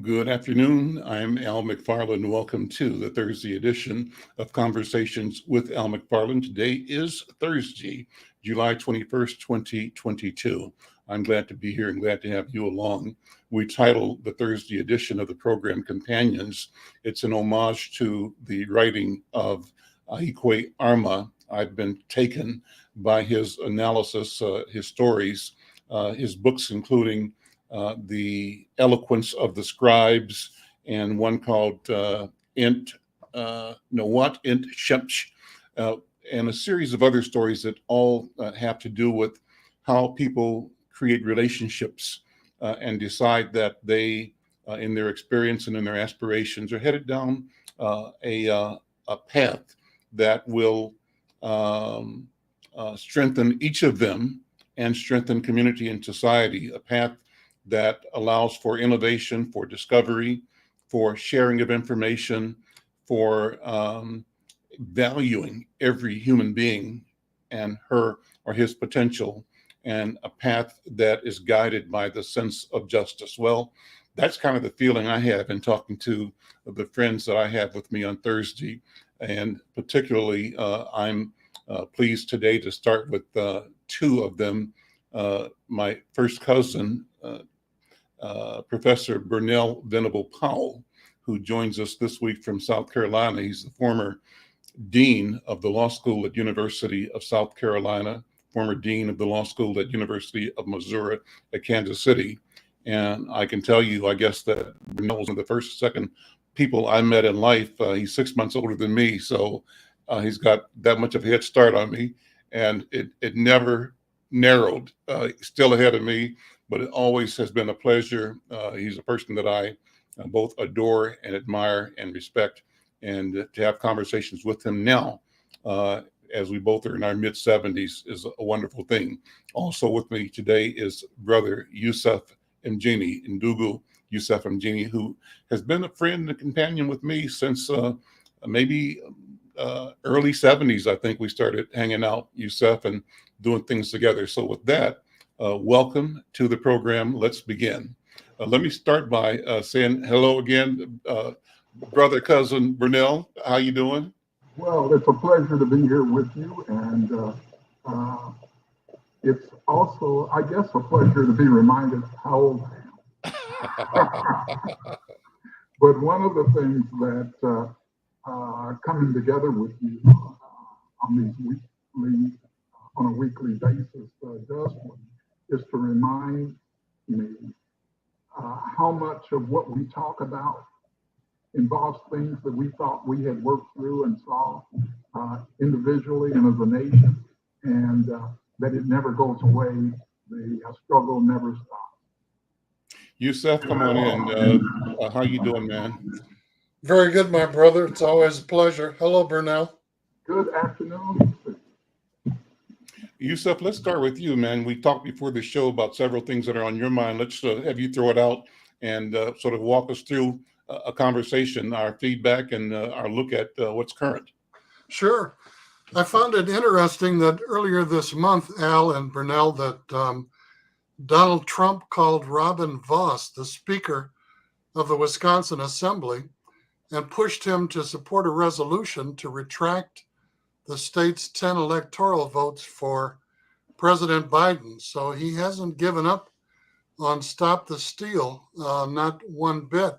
Good afternoon. I'm Al McFarlane. Welcome to the Thursday edition of Conversations with Al McFarlane. Today is Thursday, July 21st, 2022. I'm glad to be here and glad to have you along. We titled the Thursday edition of the program Companions. It's an homage to the writing of Ikwe Arma. I've been taken by his analysis, his stories, his books, including The Eloquence of the Scribes, and one called Int Shemsh, and a series of other stories that all have to do with how people create relationships and decide that they, in their experience and in their aspirations, are headed down a path that will strengthen each of them and strengthen community and society, a path that allows for innovation, for discovery, for sharing of information, for valuing every human being and her or his potential, and a path that is guided by the sense of justice. Well, that's kind of the feeling I have in talking to the friends that I have with me on Thursday. And particularly, I'm pleased today to start with two of them. My first cousin, Professor Burnele Powell, who joins us this week from South Carolina. He's the former dean of the law school at University of South Carolina, former dean of the law school at University of Missouri at Kansas City. And I can tell you, I guess, that Burnele was one of the first, second people I met in life. He's 6 months older than me, so he's got that much of a head start on me. And it never narrowed, still ahead of me, but it always has been a pleasure. He's a person that I both adore and admire and respect, and to have conversations with him now, as we both are in our mid-70s, is a wonderful thing. Also with me today is brother Yusef Mgeni, Ndugu Yusef Mgeni, who has been a friend and companion with me since maybe early 70s. I think we started hanging out, Yusef, and doing things together. So with that, welcome to the program. Let's begin. Let me start by saying hello again, brother, cousin Burnele. How you doing? Well, it's a pleasure to be here with you, and it's also, I guess, a pleasure to be reminded how old I am. But one of the things that coming together with you on a weekly basis does is to remind me how much of what we talk about involves things that we thought we had worked through and saw individually and as a nation, and that it never goes away. The struggle never stops. Yusef, come on in. How you doing, man? Very good, my brother. It's always a pleasure. Hello, Burnele. Good afternoon. Yusef, let's start with you, man. We talked before the show about several things that are on your mind. Let's have you throw it out and sort of walk us through a conversation, our feedback, and our look at what's current. Sure. I found it interesting that earlier this month, Al and Burnele, that Donald Trump called Robin Vos, the Speaker of the Wisconsin Assembly, and pushed him to support a resolution to retract the state's 10 electoral votes for President Biden. So he hasn't given up on Stop the Steal, not one bit.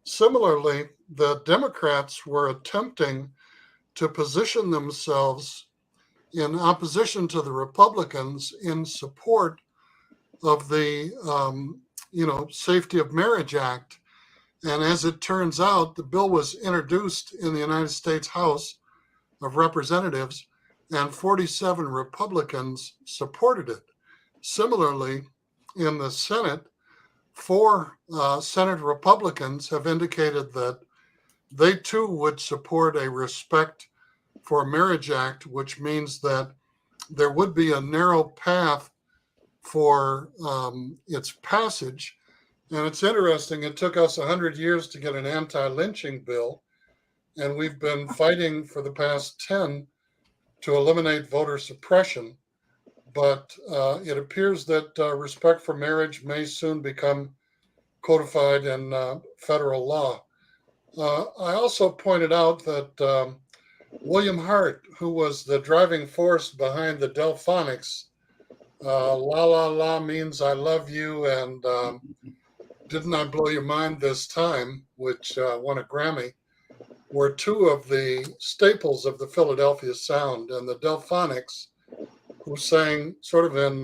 Similarly, the Democrats were attempting to position themselves in opposition to the Republicans in support of the Safety of Marriage Act. And as it turns out, the bill was introduced in the United States House of Representatives, and 47 Republicans supported it. Similarly, in the Senate, 4 Senate Republicans have indicated that they too would support a Respect for Marriage Act, which means that there would be a narrow path for its passage. And it's interesting, it took us 100 years to get an anti-lynching bill, and we've been fighting for the past 10 to eliminate voter suppression. But it appears that Respect for Marriage may soon become codified in federal law. I also pointed out that William Hart, who was the driving force behind the Delphonics, La La La means I love you, and Didn't I Blow Your Mind This Time, which won a Grammy, were two of the staples of the Philadelphia sound. And the Delphonics, who sang sort of in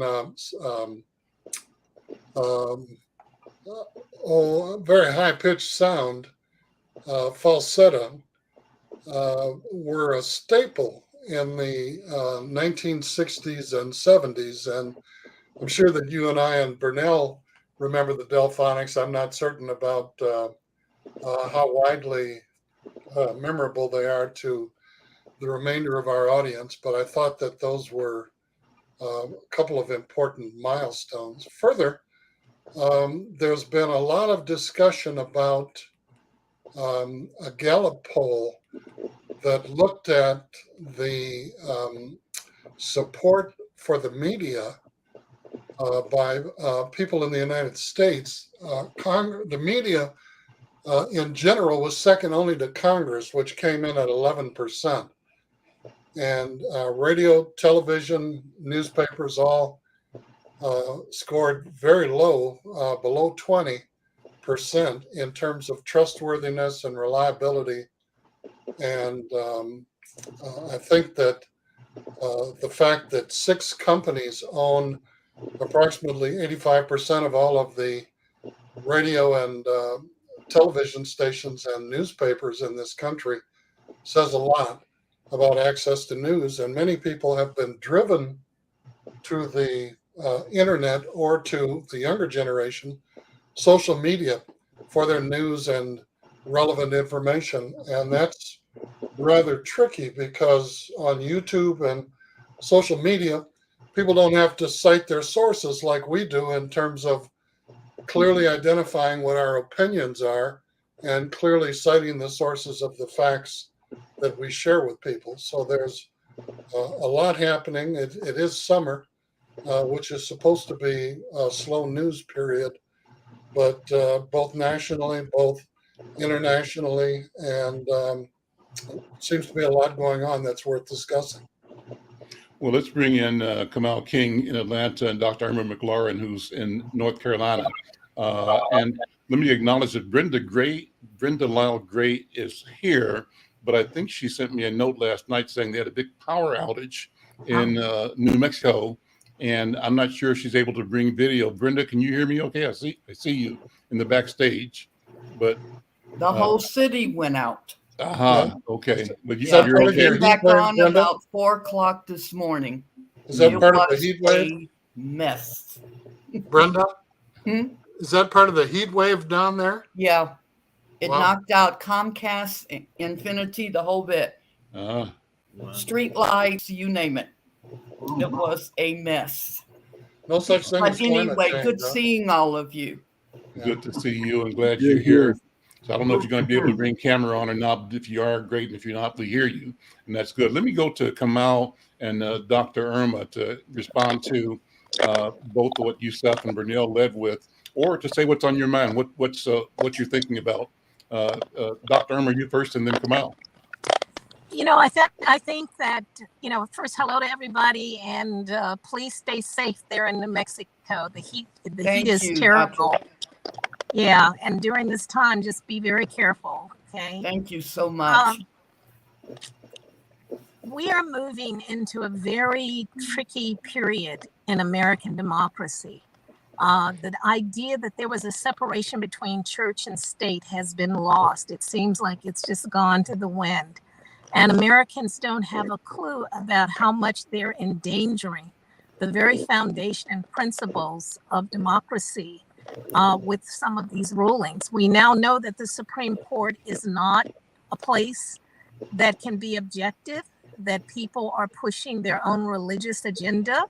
very high-pitched sound, falsetto, were a staple in the 1960s and 70s. And I'm sure that you and I and Burnele remember the Delphonics. I'm not certain about how widely memorable they are to the remainder of our audience, but I thought that those were a couple of important milestones. Further, there's been a lot of discussion about a Gallup poll that looked at the support for the media by people in the United States. The media in general was second only to Congress, which came in at 11%. And radio, television, newspapers all scored very low, below 20% in terms of trustworthiness and reliability. And I think that the fact that 6 companies own approximately 85% of all of the radio and television stations and newspapers in this country says a lot about access to news. And many people have been driven to the internet, or to the younger generation, social media, for their news and relevant information. And that's rather tricky, because on YouTube and social media, people don't have to cite their sources like we do, in terms of clearly identifying what our opinions are and clearly citing the sources of the facts that we share with people. So there's a lot happening. It is summer, which is supposed to be a slow news period, but both nationally, both internationally, and seems to be a lot going on that's worth discussing. Well, let's bring in Kamau King in Atlanta and Dr. Irma McClaurin, who's in North Carolina. And let me acknowledge that Brenda Lyle-Gray is here, but I think she sent me a note last night saying they had a big power outage in New Mexico, and I'm not sure if she's able to bring video. Brenda, can you hear me okay? I see you in the backstage, but the whole city went out. Okay. But You're okay. came back on about 4:00 this morning. Is that part of the heat wave? A mess. Brenda? Is that part of the heat wave down there? Yeah. It knocked out Comcast, Infinity, the whole bit. Street lights, you name it. It was a mess. No such thing as climate anyway, change, good seeing all of you. Good to see you, and glad you're here. So I don't know if you're going to be able to bring camera on or not. If you are, great. And if you're not, we hear you, and that's good. Let me go to Kamau and Dr. Irma to respond to both what Yusef and Burnele led with, or to say what's on your mind, what you're thinking about. Dr. Irma, you first, and then Kamau. I think that, first, hello to everybody, and please stay safe there in New Mexico. The heat is terrible. Yeah, and during this time, just be very careful, okay? Thank you so much. We are moving into a very tricky period in American democracy. The idea that there was a separation between church and state has been lost. It seems like it's just gone to the wind. And Americans don't have a clue about how much they're endangering the very foundation and principles of democracy with some of these rulings. We now know that the Supreme Court is not a place that can be objective, that people are pushing their own religious agenda.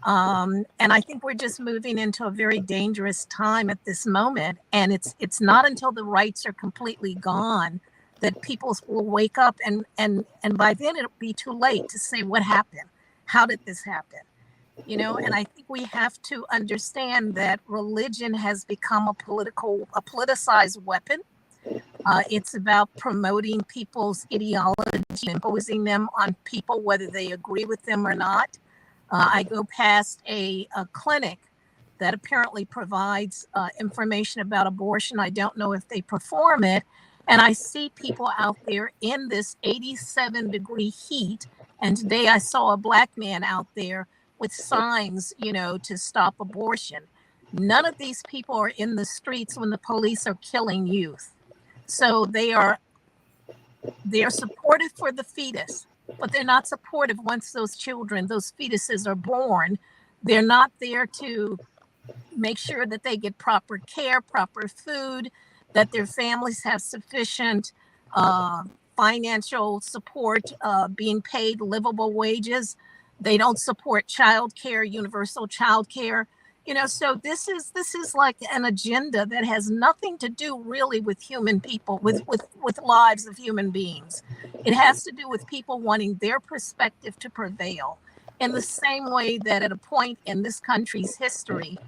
And I think we're just moving into a very dangerous time at this moment. And it's not until the rights are completely gone that people will wake up, and by then it'll be too late to say what happened. How did this happen? And I think we have to understand that religion has become a politicized weapon. It's about promoting people's ideology, imposing them on people, whether they agree with them or not. I go past a clinic that apparently provides information about abortion. I don't know if they perform it. And I see people out there in this 87-degree heat. And today I saw a Black man out there with signs, to stop abortion. None of these people are in the streets when the police are killing youth. So they are supportive for the fetus, but they're not supportive once those fetuses are born. They're not there to make sure that they get proper care, proper food, that their families have sufficient financial support, being paid livable wages. They don't support childcare, universal childcare. So this is like an agenda that has nothing to do really with human people, with lives of human beings. It has to do with people wanting their perspective to prevail, in the same way that at a point in this country's history,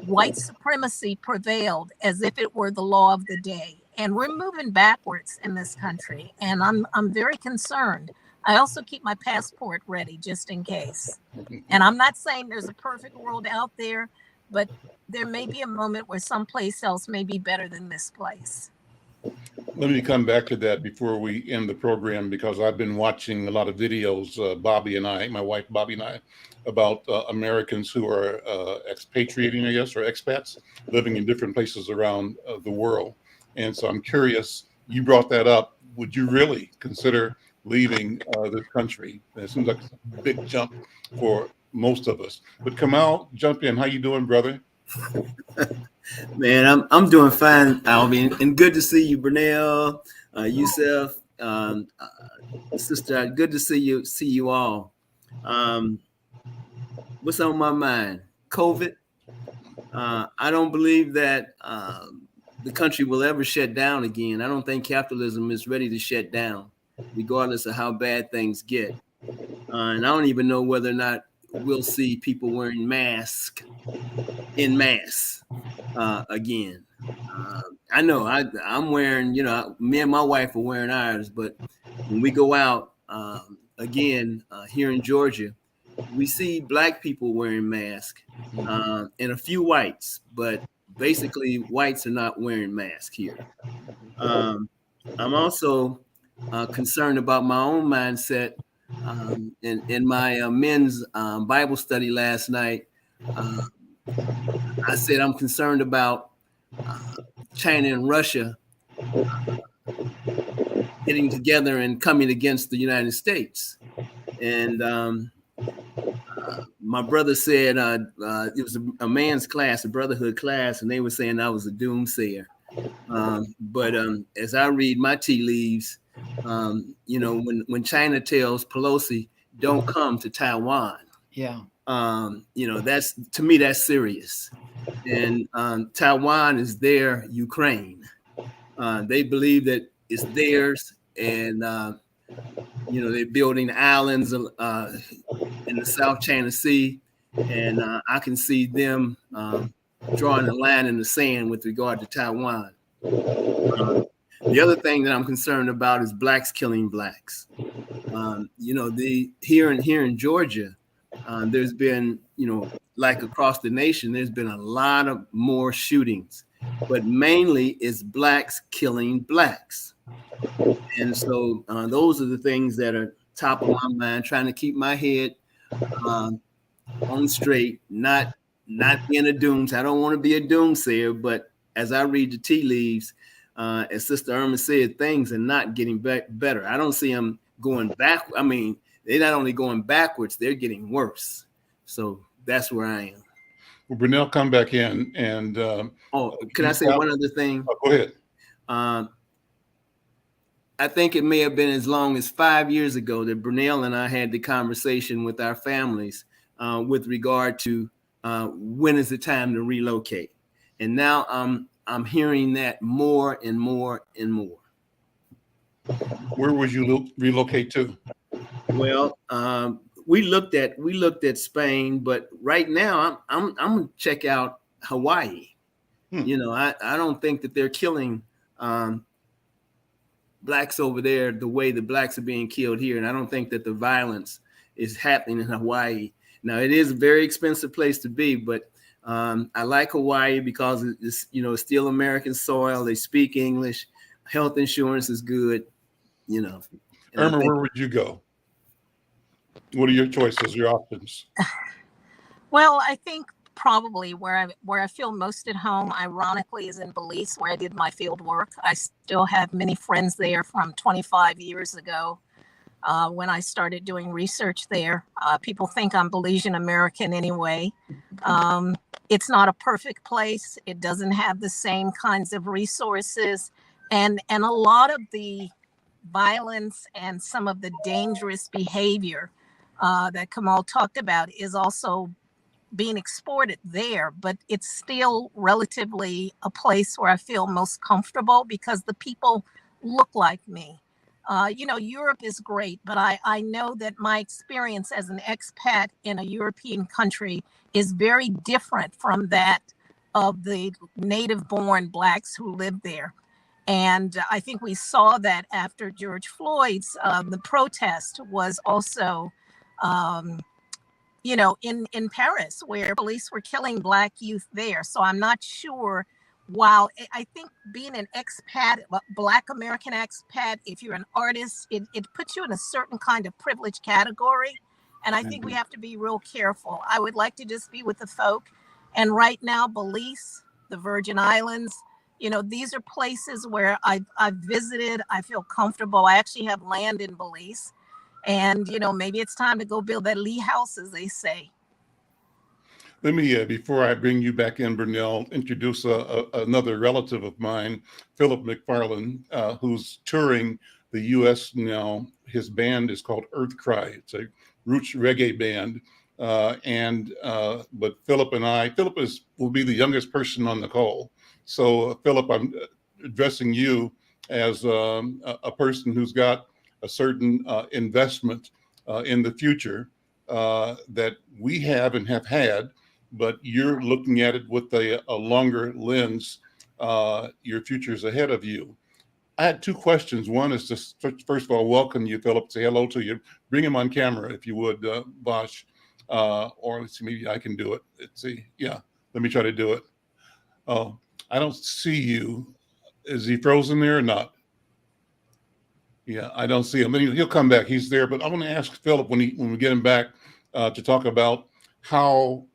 white supremacy prevailed as if it were the law of the day. And we're moving backwards in this country, and I'm very concerned. I also keep my passport ready just in case. And I'm not saying there's a perfect world out there, but there may be a moment where someplace else may be better than this place. Let me come back to that before we end the program, because I've been watching a lot of videos, Bobby and I, my wife Bobby and I, about Americans who are expatriating, I guess, or expats living in different places around the world. And so I'm curious, you brought that up. Would you really consider leaving this country? It seems like a big jump for most of us. But Kamau, jump in. How you doing, brother? Man, I'm doing fine, Alvin, and good to see you, Burnele, Yusef, sister. Good to see you all. What's on my mind? COVID. I don't believe that the country will ever shut down again. I don't think capitalism is ready to shut down, regardless of how bad things get. And I don't even know whether or not we'll see people wearing masks in mass again. I know I'm wearing, me and my wife are wearing ours, but when we go out again here in Georgia, we see Black people wearing masks and a few whites, but basically whites are not wearing masks here. I'm also concerned about my own mindset. In my men's Bible study last night, I said I'm concerned about China and Russia getting together and coming against the United States. And my brother said it was a man's class, a brotherhood class, and they were saying I was a doomsayer. But as I read my tea leaves, when China tells Pelosi, don't come to Taiwan. Yeah. That's, to me, that's serious. And Taiwan is their Ukraine. They believe that it's theirs, and they're building islands in the South China Sea, and I can see them drawing a line in the sand with regard to Taiwan. The other thing that I'm concerned about is Blacks killing Blacks. Here in Georgia, there's been, like across the nation, there's been a lot of more shootings, but mainly it's Blacks killing Blacks. And so those are the things that are top of my mind, trying to keep my head on straight, not being a doomsayer. I don't want to be a doomsayer, but as I read the tea leaves, as Sister Irma said, things are not getting better. I don't see them going back. I mean, they're not only going backwards, they're getting worse. So that's where I am. Well, Brunel, come back in. And can I say one other thing? Oh, go ahead. I think it may have been as long as 5 years ago that Brunel and I had the conversation with our families with regard to when is the time to relocate. And now I'm hearing that more and more and more. Where would you relocate to? Well, we looked at Spain, but right now I'm gonna check out Hawaii. You know, I don't think that they're killing blacks over there the way the blacks are being killed here, and I don't think that the violence is happening in Hawaii. Now, it is a very expensive place to be, but I like Hawaii because it's, you know, it's still American soil. They speak English. Health insurance is good, you know. Irma, where would you go? What are your choices, your options? Well, I think probably where I feel most at home, ironically, is in Belize, where I did my field work. I still have many friends there from 25 years ago when I started doing research there. People think I'm Belizean American anyway. It's not a perfect place. It doesn't have the same kinds of resources. And a lot of the violence and some of the dangerous behavior that Kamau talked about is also being exported there, but it's still relatively a place where I feel most comfortable because the people look like me. You know, Europe is great, but I know that my experience as an expat in a European country is very different from that of the native-born blacks who live there. And I think we saw that after George Floyd's, the protest was also you know, in Paris, where police were killing Black youth there. So I'm not sure. While I think being an expat, Black American expat, if you're an artist, it puts you in a certain kind of privileged category. And I think we have to be real careful. I would like to just be with the folk. And right now, Belize, the Virgin Islands, you know, these are places where I've visited. I feel comfortable. I actually have land in Belize. And, you know, maybe it's time to go build that Lee house, as they say. Let me, before I bring you back in, Burnele, introduce another relative of mine, Philip McFarlane, who's touring the U.S. now. His band is called Earth Cry. It's a roots reggae band. But Philip and I, will be the youngest person on the call. So, Philip, I'm addressing you as a person who's got a certain investment in the future that we have and have had, but you're looking at it with a longer lens. Your future's ahead of you. I had two questions. One is to, first of all, welcome you, Philip, say hello to you. Bring him on camera, if you would, Bosch, or let's see, maybe I can do it. Let's see, yeah, let me try to do it. Oh, I don't see you. Is he frozen there or not? Yeah, I don't see him. He'll come back. He's there. But I want to ask Philip when we get him back to talk about how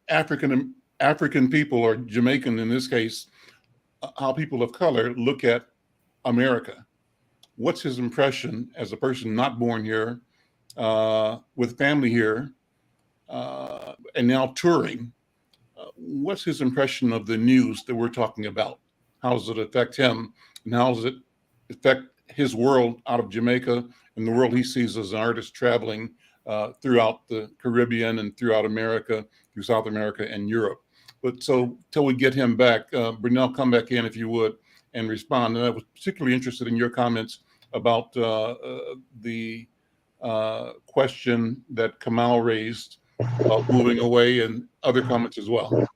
African people, or Jamaican in this case, how people of color look at America. What's his impression as a person not born here, with family here, and now touring? What's his impression of the news that we're talking about? How does it affect him, and how does it affect his world out of Jamaica and the world he sees as an artist traveling throughout the Caribbean and throughout America, through South America and Europe? But so till we get him back, Burnele, come back in if you would and respond. And I was particularly interested in your comments about the question that Kamau raised about moving away, and other comments as well.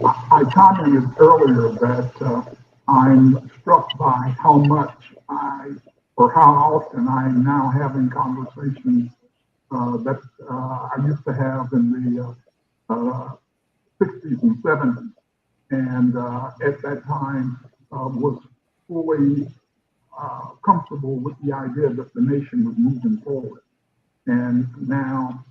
I commented earlier that I'm struck by how much how often I am now having conversations that I used to have in the 60s and 70s. And at that time was fully comfortable with the idea that the nation was moving forward. And now,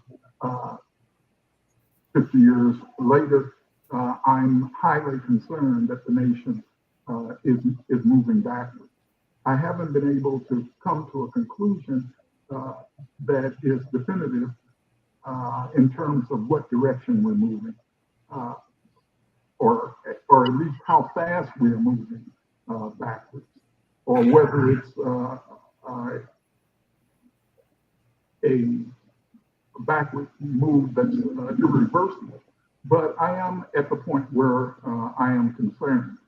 50 years later, I'm highly concerned that the nation is moving backwards. I haven't been able to come to a conclusion that is definitive in terms of what direction we're moving, or at least how fast we are moving backwards, or whether it's a backward move that's irreversible. But I am at the point where I am concerned.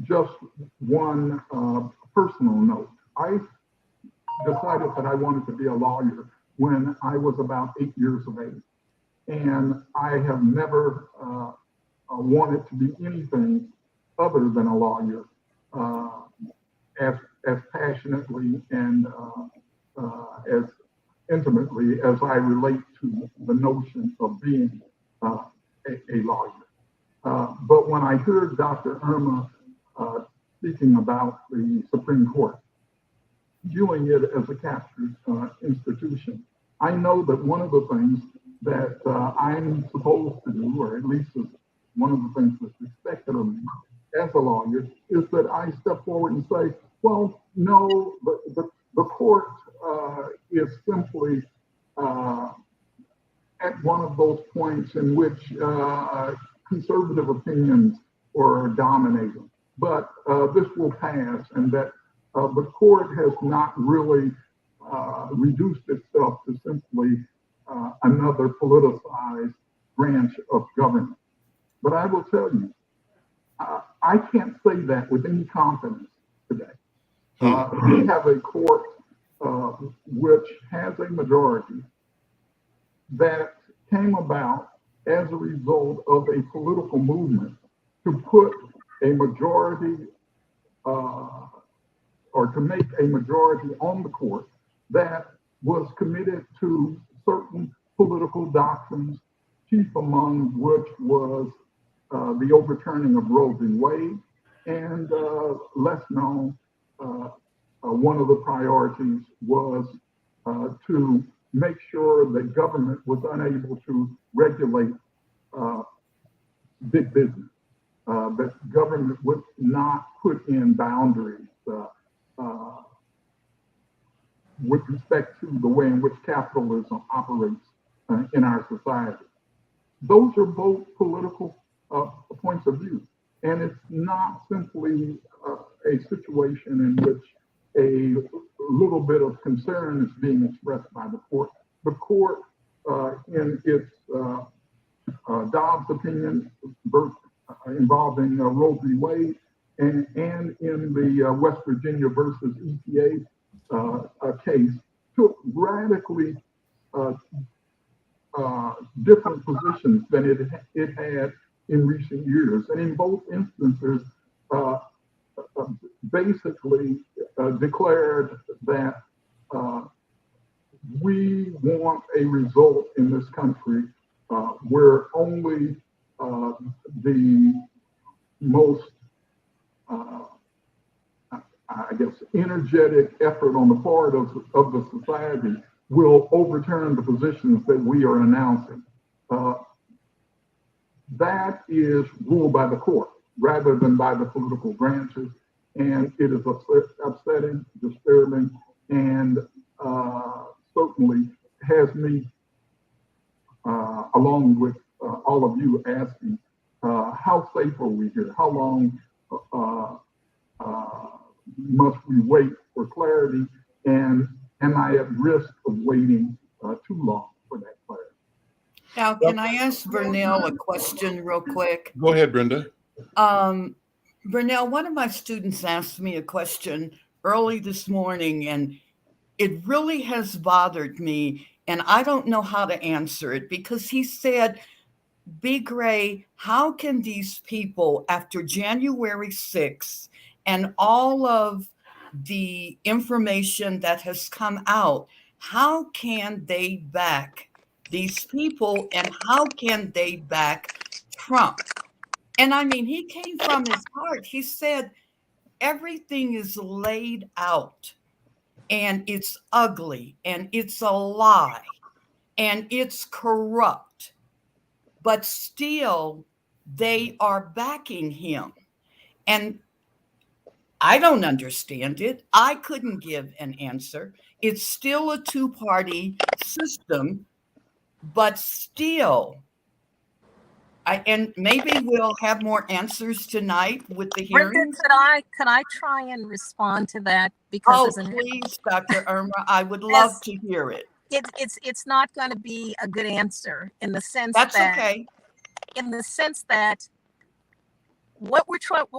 Just one personal note. I decided that I wanted to be a lawyer when I was about 8 years of age. And I have never wanted to be anything other than a lawyer, as passionately and as intimately as I relate to the notion of being a lawyer. But when I heard Dr. Irma speaking about the Supreme Court, viewing it as a captured institution, I know that one of the things that I'm supposed to do, or at least is one of the things that's expected of me as a lawyer, is that I step forward and say, well, no, the court is simply at one of those points in which conservative opinions are dominating. But this will pass, and that the court has not really reduced itself to simply another politicized branch of government. But I will tell you, I can't say that with any confidence today. We have a court which has a majority that came about as a result of a political movement to put a majority or to make a majority on the court that was committed to certain political doctrines, chief among which was the overturning of Roe v. Wade, and less known, one of the priorities was to make sure that government was unable to regulate big business, that government would not put in boundaries with respect to the way in which capitalism operates in our society. Those are both political points of view. And it's not simply a situation in which a little bit of concern is being expressed by the court. The court, in its Dobbs opinion involving Roe v. Wade, and in the West Virginia versus EPA case, took radically different positions than it had in recent years. And in both instances, basically declared that we want a result in this country where only the most, I guess, energetic effort on the part of the society will overturn the positions that we are announcing. That is ruled by the court rather than by the political branches, and it is upsetting, disturbing, and certainly has me, along with all of you, asking, how safe are we here? How long must we wait for clarity? And am I at risk of waiting too long for that clarity? Now, can I ask Burnele a question real quick? Go ahead, Brenda. Burnele, one of my students asked me a question early this morning, and it really has bothered me, and I don't know how to answer it, because he said, B. Gray, how can these people, after January 6th and all of the information that has come out, how can they back these people, and how can they back Trump? And I mean, he came from his heart. He said, everything is laid out, and it's ugly, and it's a lie, and it's corrupt, but still they are backing him. And I don't understand it. I couldn't give an answer. It's still a two-party system, but still, and maybe we'll have more answers tonight with the Brenda, hearings. could I try and respond to that? Because please, Dr. Irma, I would love to hear it. It's not going to be a good answer in the sense That's that okay. In the sense that what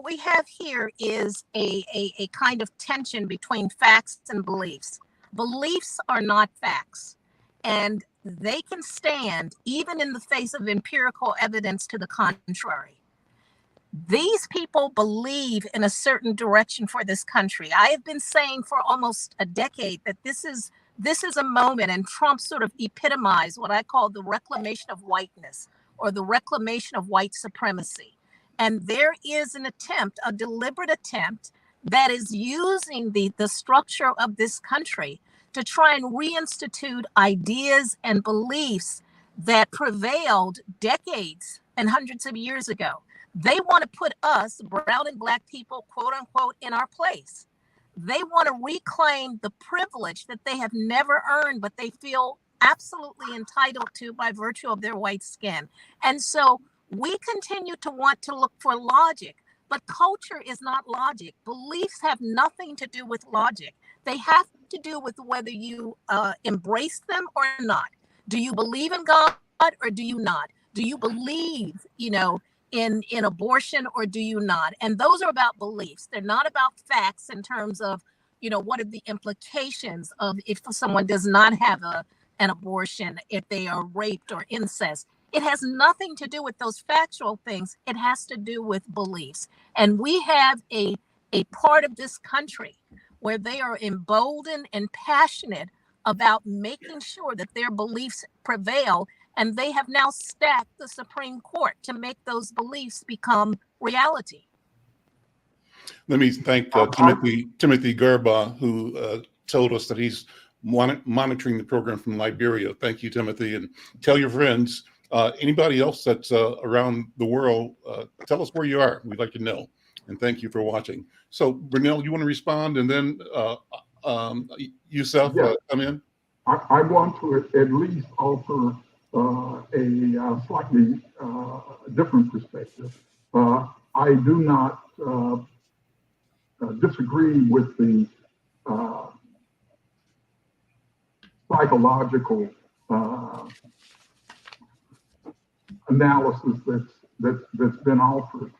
we have here is a kind of tension between facts and beliefs. Beliefs are not facts, and they can stand even in the face of empirical evidence to the contrary. These people believe in a certain direction for this country. I have been saying for almost a decade that this is a moment, and Trump sort of epitomized what I call the reclamation of whiteness, or the reclamation of white supremacy. And there is an attempt, a deliberate attempt, that is using the structure of this country to try and reinstitute ideas and beliefs that prevailed decades and hundreds of years ago. They want to put us, brown and black people, quote unquote, in our place. They want to reclaim the privilege that they have never earned, but they feel absolutely entitled to by virtue of their white skin. And so we continue to want to look for logic, but culture is not logic. Beliefs have nothing to do with logic. They have to do with whether you embrace them or not. Do you believe in God or do you not? Do you believe, in abortion or do you not? And those are about beliefs. They're not about facts in terms of, what are the implications of if someone does not have an abortion, if they are raped or incest. It has nothing to do with those factual things. It has to do with beliefs. And we have a part of this country where they are emboldened and passionate about making sure that their beliefs prevail. And they have now stacked the Supreme Court to make those beliefs become reality. Let me thank Timothy Gerba, who told us that he's monitoring the program from Liberia. Thank you, Timothy. And tell your friends, anybody else that's around the world, tell us where you are. We'd like to know. And thank you for watching. So, Burnele, you want to respond? And then Yusef, come in. I want to at least offer a slightly different perspective. I do not disagree with the psychological analysis that's been offered,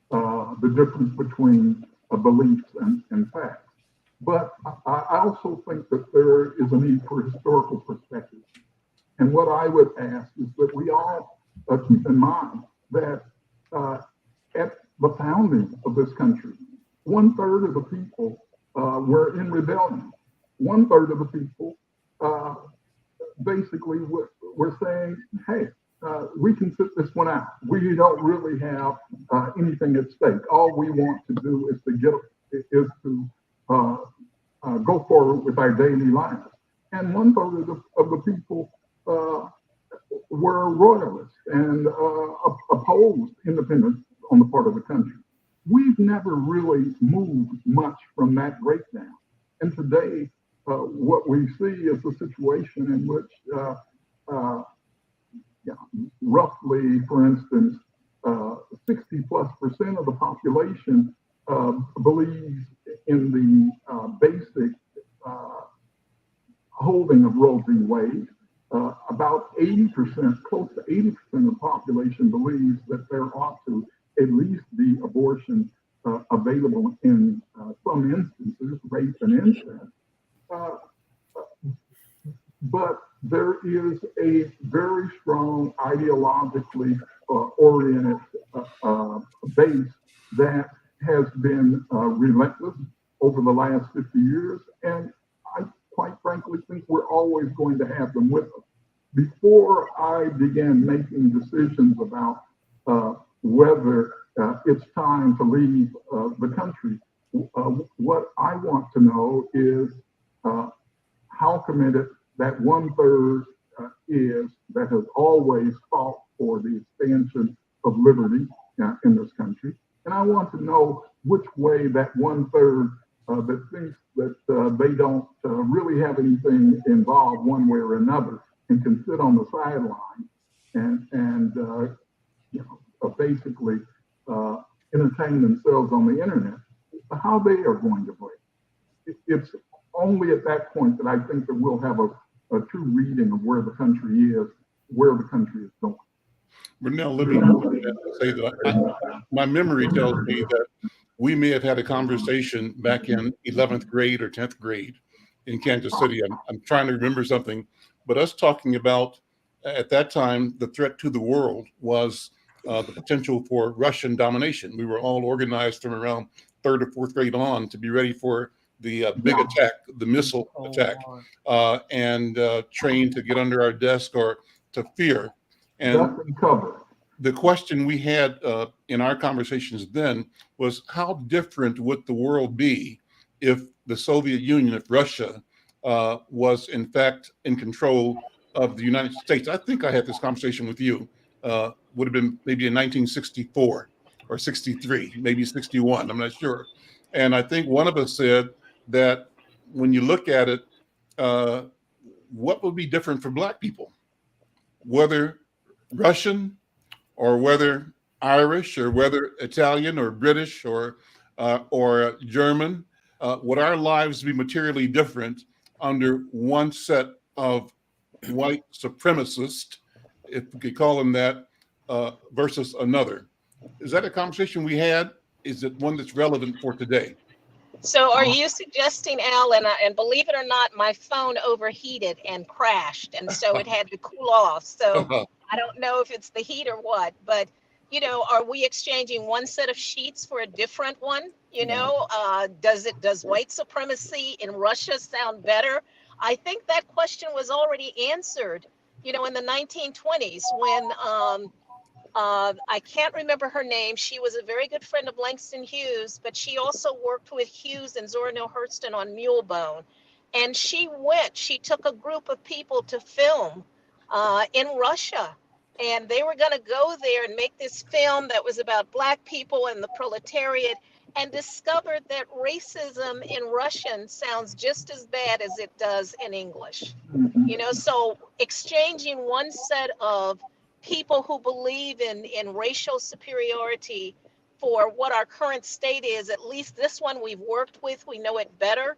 the difference between beliefs and facts. But I also think that there is a need for historical perspective. And what I would ask is that we all keep in mind that at the founding of this country, 1/3 of the people were in rebellion. 1/3 of the people basically were saying, hey, we can sit this one out. We don't really have anything at stake. All we want to do is to go forward with our daily lives. And 1/3 of the people were royalists and opposed independence on the part of the country. We've never really moved much from that breakdown. And today, what we see is a situation in which roughly, for instance, 60+% of the population believes in the basic holding of Roe v. Wade. About 80%, close to 80% of the population believes that there ought to at least be abortion available in some instances, rape and incest. But there is a very strong ideologically oriented base that has been relentless over the last 50 years. And I quite frankly think we're always going to have them with us. Before I began making decisions about whether it's time to leave the country, what I want to know is how committed that 1/3 is that has always fought for the expansion of liberty in this country. And I want to know which way that 1/3 that thinks that they don't really have anything involved one way or another and can sit on the sideline and basically entertain themselves on the internet, how they are going to vote. It's only at that point that I think that we'll have a true reading of where the country is going. Brunel, let me say that my memory tells me that we may have had a conversation back in 11th grade or 10th grade in Kansas City. I'm trying to remember something, but us talking about at that time, the threat to the world was the potential for Russian domination. We were all organized from around 3rd or 4th grade on to be ready for the big attack, the missile attack, and trained to get under our desk or to fear. And the question we had in our conversations then was, how different would the world be if the Soviet Union, if Russia was in fact in control of the United States? I think I had this conversation with you, would have been maybe in 1964 or 63, maybe 61, I'm not sure. And I think one of us said that when you look at it, what would be different for Black people? Whether Russian or whether Irish or whether Italian or British or German, would our lives be materially different under one set of white supremacists, if we could call them that, versus another? Is that a conversation we had? Is it one that's relevant for today? So are you suggesting, Al, and believe it or not, my phone overheated and crashed, and so it had to cool off. So I don't know if it's the heat or what, but, you know, are we exchanging one set of sheets for a different one? You know, does white supremacy in Russia sound better? I think that question was already answered, you know, in the 1920s when I can't remember her name. She was a very good friend of Langston Hughes, but she also worked with Hughes and Zora Neale Hurston on Mulebone. And she took a group of people to film in Russia. And they were going to go there and make this film that was about Black people and the proletariat, and discovered that racism in Russian sounds just as bad as it does in English. You know, so exchanging one set of people who believe in racial superiority for what our current state is, at least this one we've worked with, we know it better.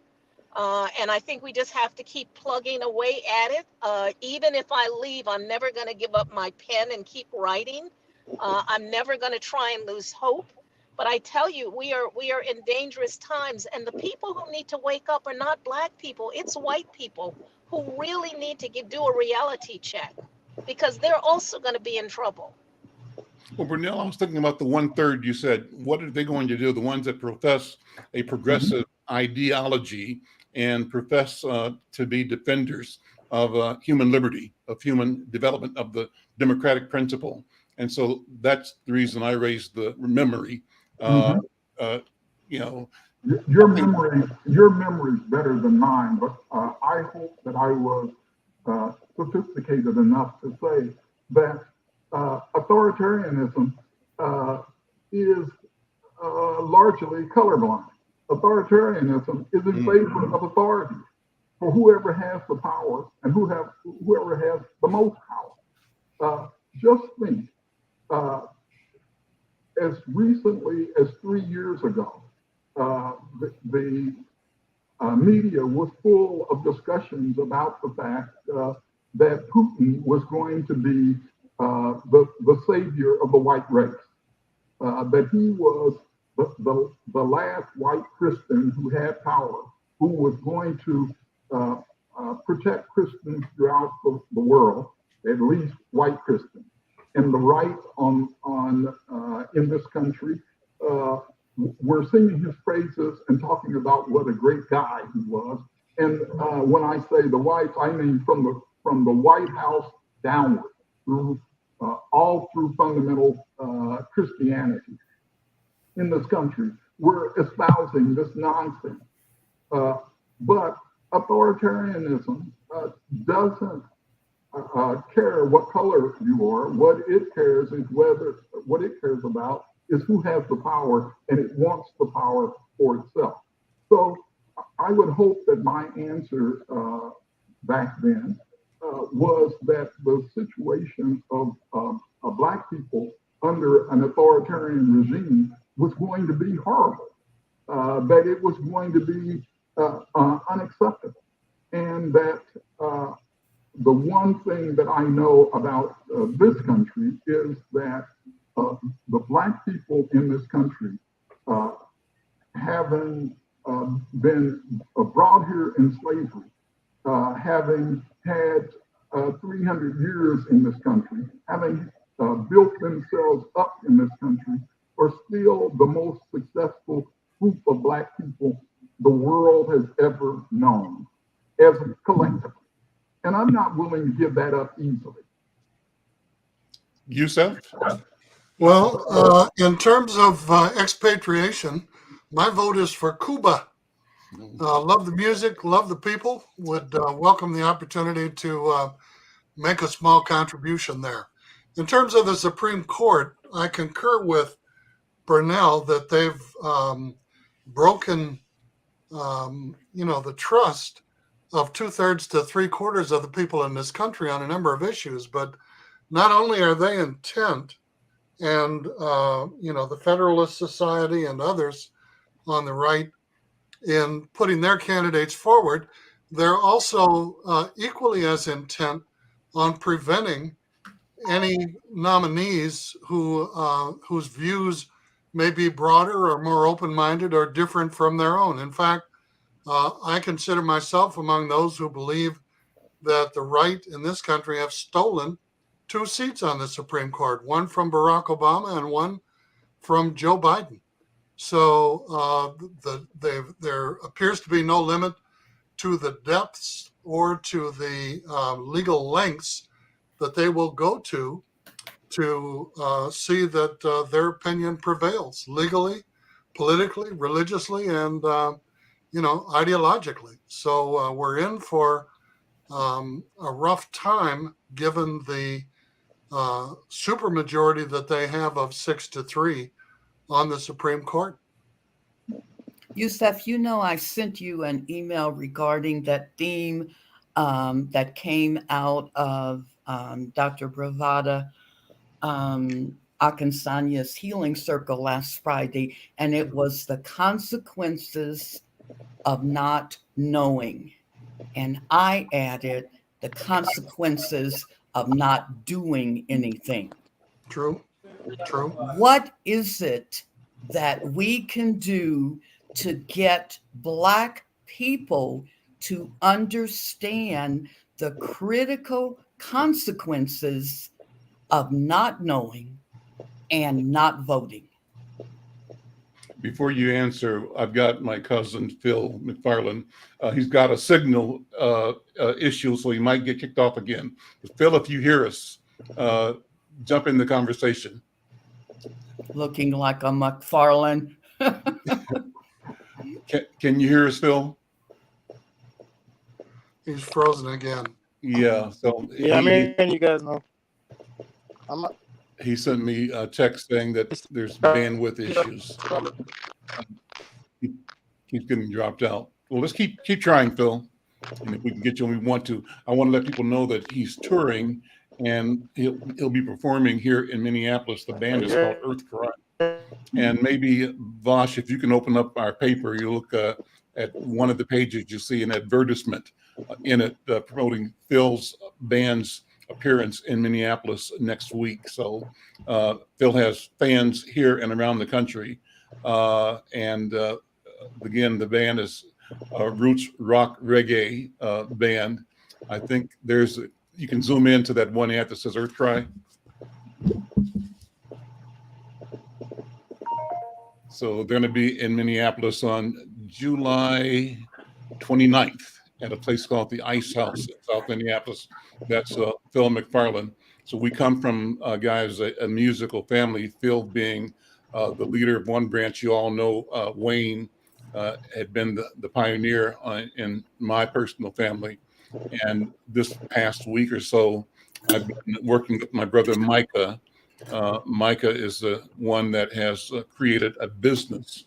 And I think we just have to keep plugging away at it. Even if I leave, I'm never going to give up my pen and keep writing. I'm never going to try and lose hope. But I tell you, we are in dangerous times. And the people who need to wake up are not Black people. It's white people who really need to do a reality check, because they're also going to be in trouble. Well, Brunel, I was thinking about the 1/3 you said. What are they going to do? The ones that profess a progressive ideology and profess to be defenders of human liberty, of human development, of the democratic principle. And so that's the reason I raised the memory. You know, your memory is better than mine, but I hope that I was sophisticated enough to say that authoritarianism is largely colorblind. Authoritarianism is in favor of authority for whoever has the power and whoever has the most power. Just think, as recently as 3 years ago, the media was full of discussions about the fact that Putin was going to be the savior of the white race, that he was the last white Christian who had power, who was going to protect Christians throughout the world, at least white Christians, and the right in this country. We're singing his praises and talking about what a great guy he was. And when I say the whites, I mean from the White House downward, all through fundamental Christianity in this country. We're espousing this nonsense. But authoritarianism doesn't care what color you are. What it cares about is who has the power, and it wants the power for itself. So I would hope that my answer back then was that the situation of Black people under an authoritarian regime was going to be horrible, that it was going to be unacceptable, and that the one thing that I know about this country is that the Black people in this country, having been brought here in slavery, having had 300 years in this country, having built themselves up in this country, are still the most successful group of Black people the world has ever known as a collective. And I'm not willing to give that up easily. Yusef? Well, in terms of expatriation, my vote is for Cuba. Love the music, love the people, would welcome the opportunity to make a small contribution there. In terms of the Supreme Court, I concur with Burnele that they've broken, the trust of 2/3 to 3/4 of the people in this country on a number of issues. But not only are they intent, and the Federalist Society and others on the right in putting their candidates forward, they're also equally as intent on preventing any nominees whose views may be broader or more open-minded or different from their own. In fact, I consider myself among those who believe that the right in this country have stolen 2 seats on the Supreme Court, one from Barack Obama and one from Joe Biden. So there appears to be no limit to the depths or to the legal lengths that they will go to see that their opinion prevails legally, politically, religiously, and ideologically. So we're in for a rough time given the supermajority that they have of 6-3 on the Supreme Court. Yusef, I sent you an email regarding that theme that came out of Dr. Bravada Akinsanya's Healing Circle last Friday, and it was the consequences of not knowing. And I added the consequences of not doing anything. True. What is it that we can do to get Black people to understand the critical consequences of not knowing and not voting? Before you answer, I've got my cousin, Phil McFarlane. He's got a signal issue, so he might get kicked off again. But Phil, if you hear us, jump in the conversation. Looking like a McFarlane. Can you hear us, Phil? He's frozen again. Yeah. So yeah, I'm hearing you guys now. He sent me a text saying that there's bandwidth issues. He's getting dropped out. Well, let's keep trying, Phil. And if we can get you when we want to, I want to let people know that he's touring and he'll be performing here in Minneapolis. The band is called Earth Cry. And maybe, Vosh, if you can open up our paper, you look at one of the pages, you see an advertisement in it promoting Phil's band's appearance in Minneapolis next week. So Phil has fans here and around the country. And again, the band is a roots rock reggae band. I think you can zoom into that one ad that says Earth Cry. So they're going to be in Minneapolis on July 29th at a place called the Ice House in South Minneapolis. That's Phil McFarlane. So we come from, guys, a musical family, Phil being the leader of one branch. You all know Wayne had been the pioneer in my personal family. And this past week or so, I've been working with my brother Micah. Micah is the one that has created a business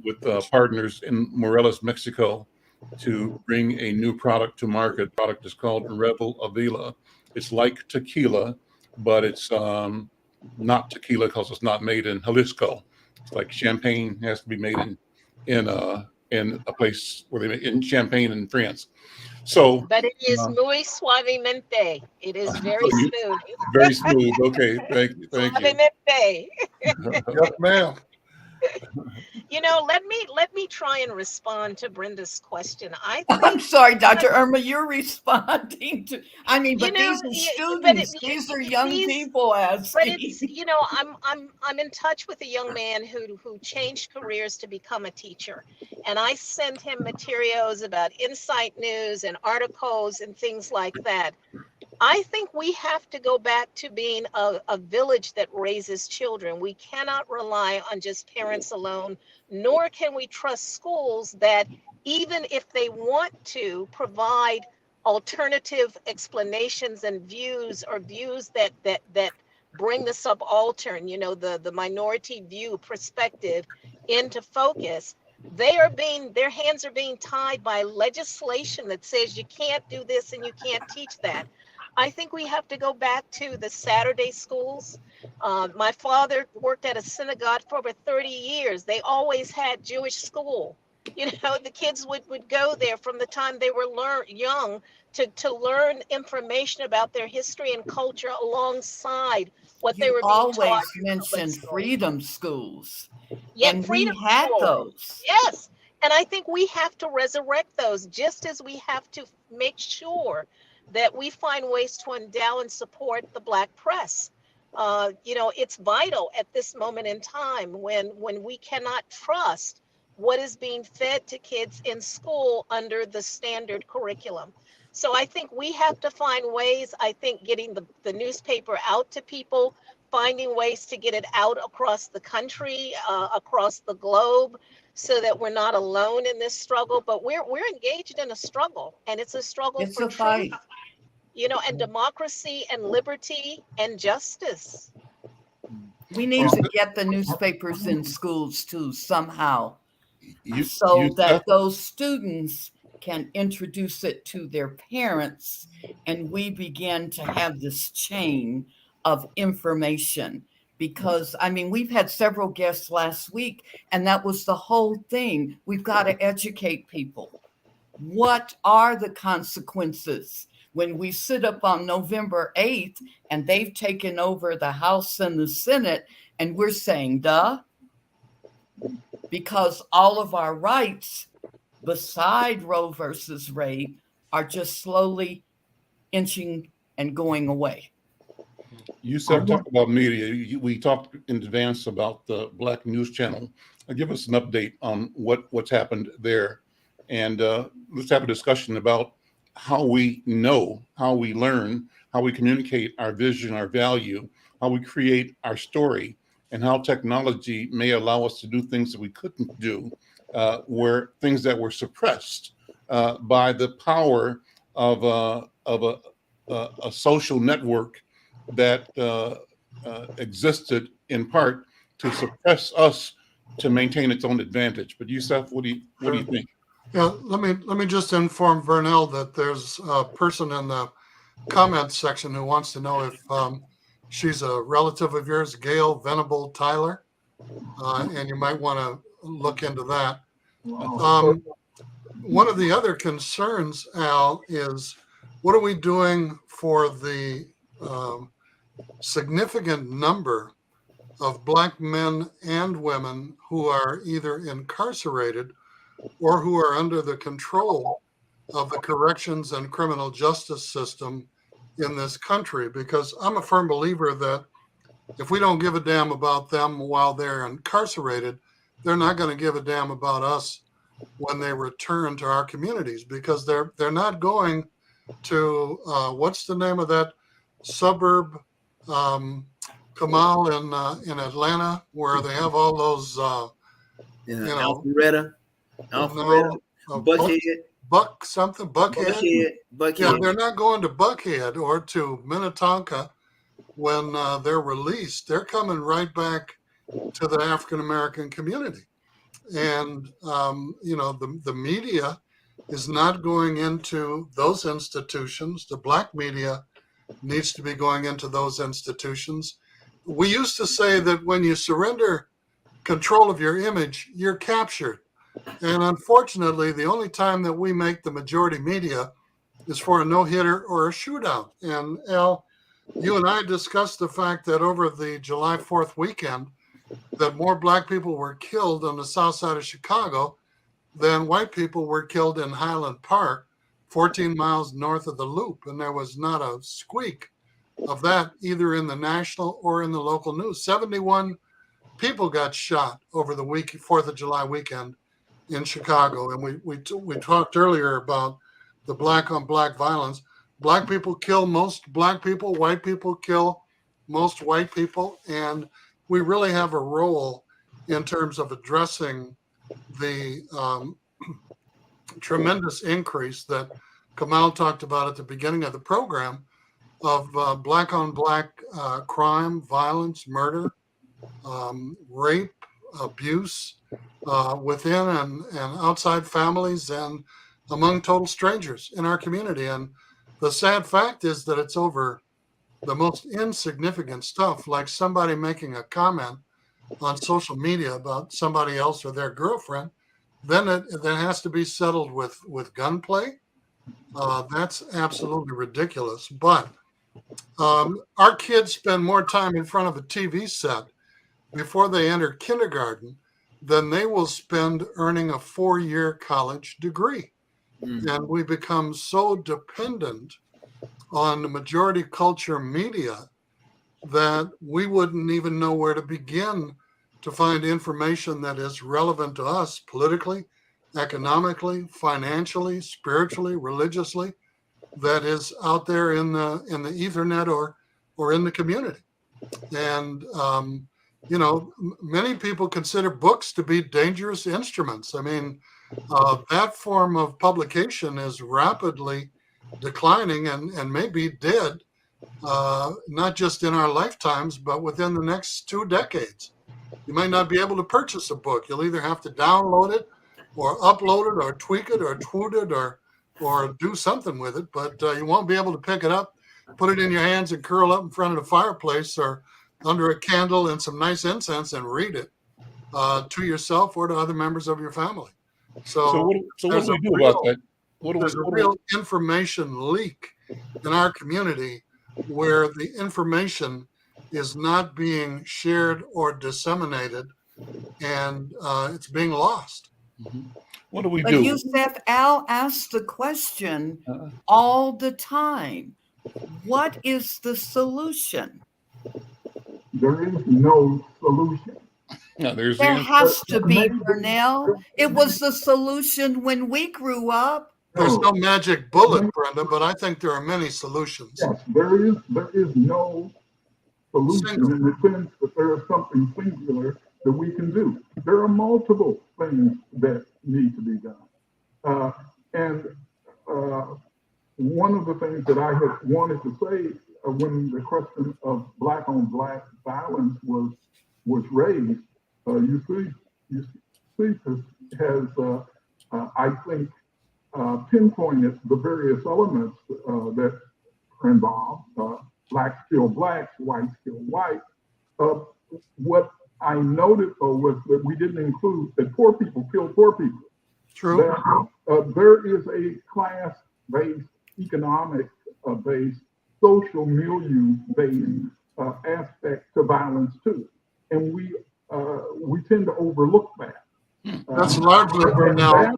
with partners in Morelos, Mexico, to bring a new product to market. The product is called Rebel Avila. It's like tequila, but it's not tequila because it's not made in Jalisco. It's like champagne has to be made in in a place where they in Champagne in France. So, But it is muy suavemente. It is very so smooth. very smooth. Okay, thank you. Suavemente. Yes, ma'am. You know, let me try and respond to Brenda's question. I I'm think, sorry, Dr. Irma, you're responding to, I mean, you but know, these are but students, these are young these, people but asking. it's, you know, I'm in touch with a young man who changed careers to become a teacher, and I send him materials about Insight News and articles and things like that. I think we have to go back to being a village that raises children. We cannot rely on just parents alone, nor can we trust schools that, even if they want to provide alternative explanations and views, or views that bring the subaltern, you know, the minority view perspective into focus, their hands are being tied by legislation that says you can't do this and you can't teach that. I think we have to go back to the Saturday schools. My father worked at a synagogue for over 30 years. They always had Jewish school. You know, the kids would go there from the time they were young to learn information about their history and culture alongside what they You were being taught always in public mention school. freedom schools, Yet and we freedom had school. those. Yes. And I think we have to resurrect those, just as we have to make sure that we find ways to endow and support the Black press. You know, it's vital at this moment in time when we cannot trust what is being fed to kids in school under the standard curriculum. So I think we have to find ways. I think getting the newspaper out to people, finding ways to get it out across the country, across the globe, so that we're not alone in this struggle. But we're engaged in a struggle, and it's a struggle It's for a truth, fight. you know, and democracy and liberty and justice. We need to get the newspapers in schools too, somehow, so you that those students can introduce it to their parents, and we begin to have this chain of information. Because, I mean, we've had several guests last week, and that was the whole thing. We've got to educate people. What are the consequences when we sit up on November 8th and they've taken over the House and the Senate, and we're saying, duh? Because all of our rights, beside Roe versus Wade, are just slowly inching and going away. Yusef talked about media. We talked in advance about the Black News Channel. Give us an update on what's happened there, and let's have a discussion about how we know, how we learn, how we communicate our vision, our value, how we create our story, and how technology may allow us to do things that we couldn't do, where things that were suppressed by the power of a social network that existed in part to suppress us to maintain its own advantage. But Yusef, what do you think? Yeah, let me just inform Burnele that there's a person in the comments section who wants to know if she's a relative of yours, Gail Venable Tyler, and you might want to look into that. One of the other concerns, Al, is what are we doing for the significant number of Black men and women who are either incarcerated or who are under the control of the corrections and criminal justice system in this country? Because I'm a firm believer that if we don't give a damn about them while they're incarcerated, they're not going to give a damn about us when they return to our communities, because they're not going to what's the name of that suburb, Kamau in Atlanta, where they have all those Alpharetta, Buckhead. Buckhead. Yeah, they're not going to Buckhead or to Minnetonka when they're released. They're coming right back to the African American community. And, the media is not going into those institutions. The Black media needs to be going into those institutions. We used to say that when you surrender control of your image, you're captured. And unfortunately, the only time that we make the majority media is for a no-hitter or a shootout. And Al, you and I discussed the fact that over the July 4th weekend, that more black people were killed on the south side of Chicago than white people were killed in Highland Park, 14 miles north of the Loop. And there was not a squeak of that either in the national or in the local news. 71 people got shot over the 4th of July weekend in Chicago. And we talked earlier about the black on black violence. Black people kill most black people, white people kill most white people. And we really have a role in terms of addressing the tremendous increase that Kamau talked about at the beginning of the program of black on black crime, violence, murder, rape, abuse within and outside families and among total strangers in our community. And the sad fact is that it's over the most insignificant stuff, like somebody making a comment on social media about somebody else or their girlfriend, then it has to be settled with gunplay. That's absolutely ridiculous. But our kids spend more time in front of a TV set before they enter kindergarten than they will spend earning a 4-year college degree. And we become so dependent on the majority culture media that we wouldn't even know where to begin to find information that is relevant to us politically, economically, financially, spiritually, religiously, that is out there in the Ethernet or in the community. And many people consider books to be dangerous instruments. I mean, that form of publication is rapidly declining and may be dead, not just in our lifetimes, but within the next 2 decades. You might not be able to purchase a book. You'll either have to download it or upload it or tweak it or tweet it or do something with it, but you won't be able to pick it up, put it in your hands and curl up in front of the fireplace or under a candle and some nice incense and read it to yourself or to other members of your family. So what do we do about that? There's a real information leak in our community where the information is not being shared or disseminated, and it's being lost. What do we But do? Yusef, Al asks the question all the time. What is the solution? There is no solution. Yeah, there has to be, Burnele. It was the solution when we grew up. There's no magic bullet, Brenda, but I think there are many solutions. Yes, there is no solution in the sense that there is something singular that we can do. There are multiple things that need to be done. And one of the things that I had wanted to say when the question of black on black violence was raised, Yusef has I think, pinpointed the various elements that are involved. Blacks kill blacks, whites kill whites. What I noted though was that we didn't include that poor people kill poor people. True. There is a class-based, economic-based, social milieu-based aspect to violence too, and we tend to overlook that. That's largely Burnele.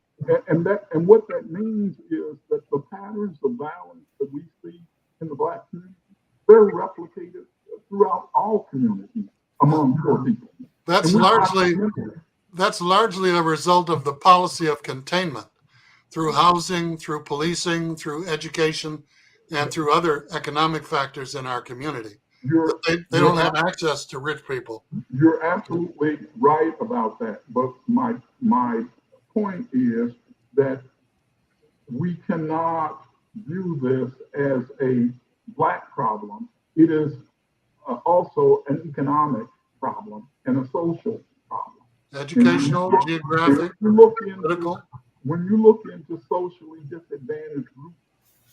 And what that means is that the patterns of violence that we see in the Black community, they're replicated throughout all communities among poor people. That's largely a result of the policy of containment through housing, through policing, through education, and through other economic factors in our community. They don't have access to rich people. You're absolutely right about that. But my point is that we cannot view this as a Black problem. It is also an economic problem and a social problem. Educational, geographic, political. When you look into socially disadvantaged groups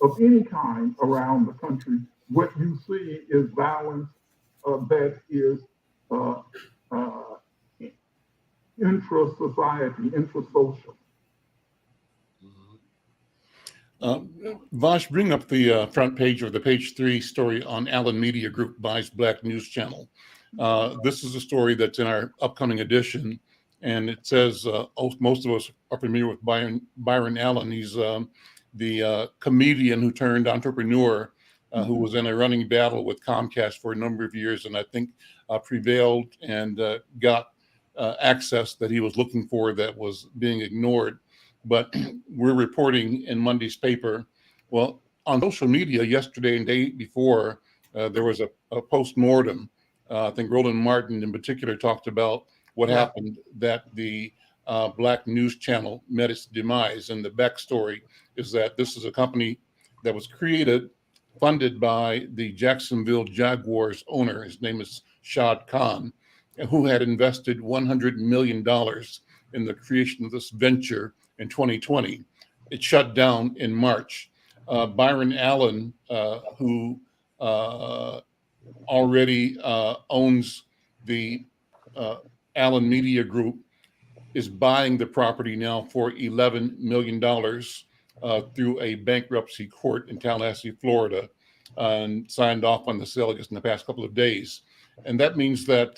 of any kind around the country, what you see is violence that is intra-society, intra-social. Vash, bring up the front page or the page 3 story on Allen Media Group buys Black News Channel. This is a story that's in our upcoming edition, and it says most of us are familiar with Byron Allen. He's the comedian who turned entrepreneur, who was in a running battle with Comcast for a number of years, and I think prevailed and got access that he was looking for that was being ignored. But we're reporting in Monday's paper, well, on social media yesterday and day before, there was a post-mortem. I think Roland Martin in particular talked about what happened, that the Black News Channel met its demise. And the backstory is that this is a company that was created, funded by the Jacksonville Jaguars owner. His name is Shad Khan, who had invested $100 million in the creation of this venture in 2020. It shut down in March. Byron Allen, who already owns the Allen Media Group, is buying the property now for $11 million through a bankruptcy court in Tallahassee, Florida, and signed off on the sale just in the past couple of days. And that means that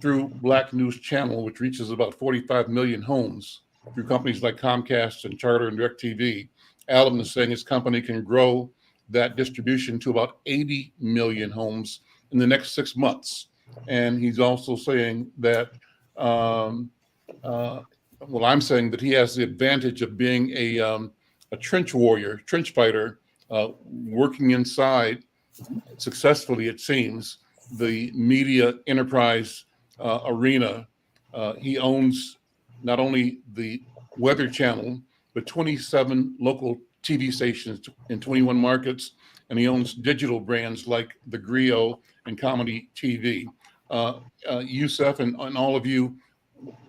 through Black News Channel, which reaches about 45 million homes, through companies like Comcast and Charter and DirecTV, Allen is saying his company can grow that distribution to about 80 million homes in the next 6 months. And he's also saying that, I'm saying that he has the advantage of being a trench warrior, trench fighter, working inside successfully, it seems, the media enterprise arena. He owns not only the Weather Channel, but 27 local TV stations in 21 markets, and he owns digital brands like The Griot and Comedy TV. Yusef and all of you,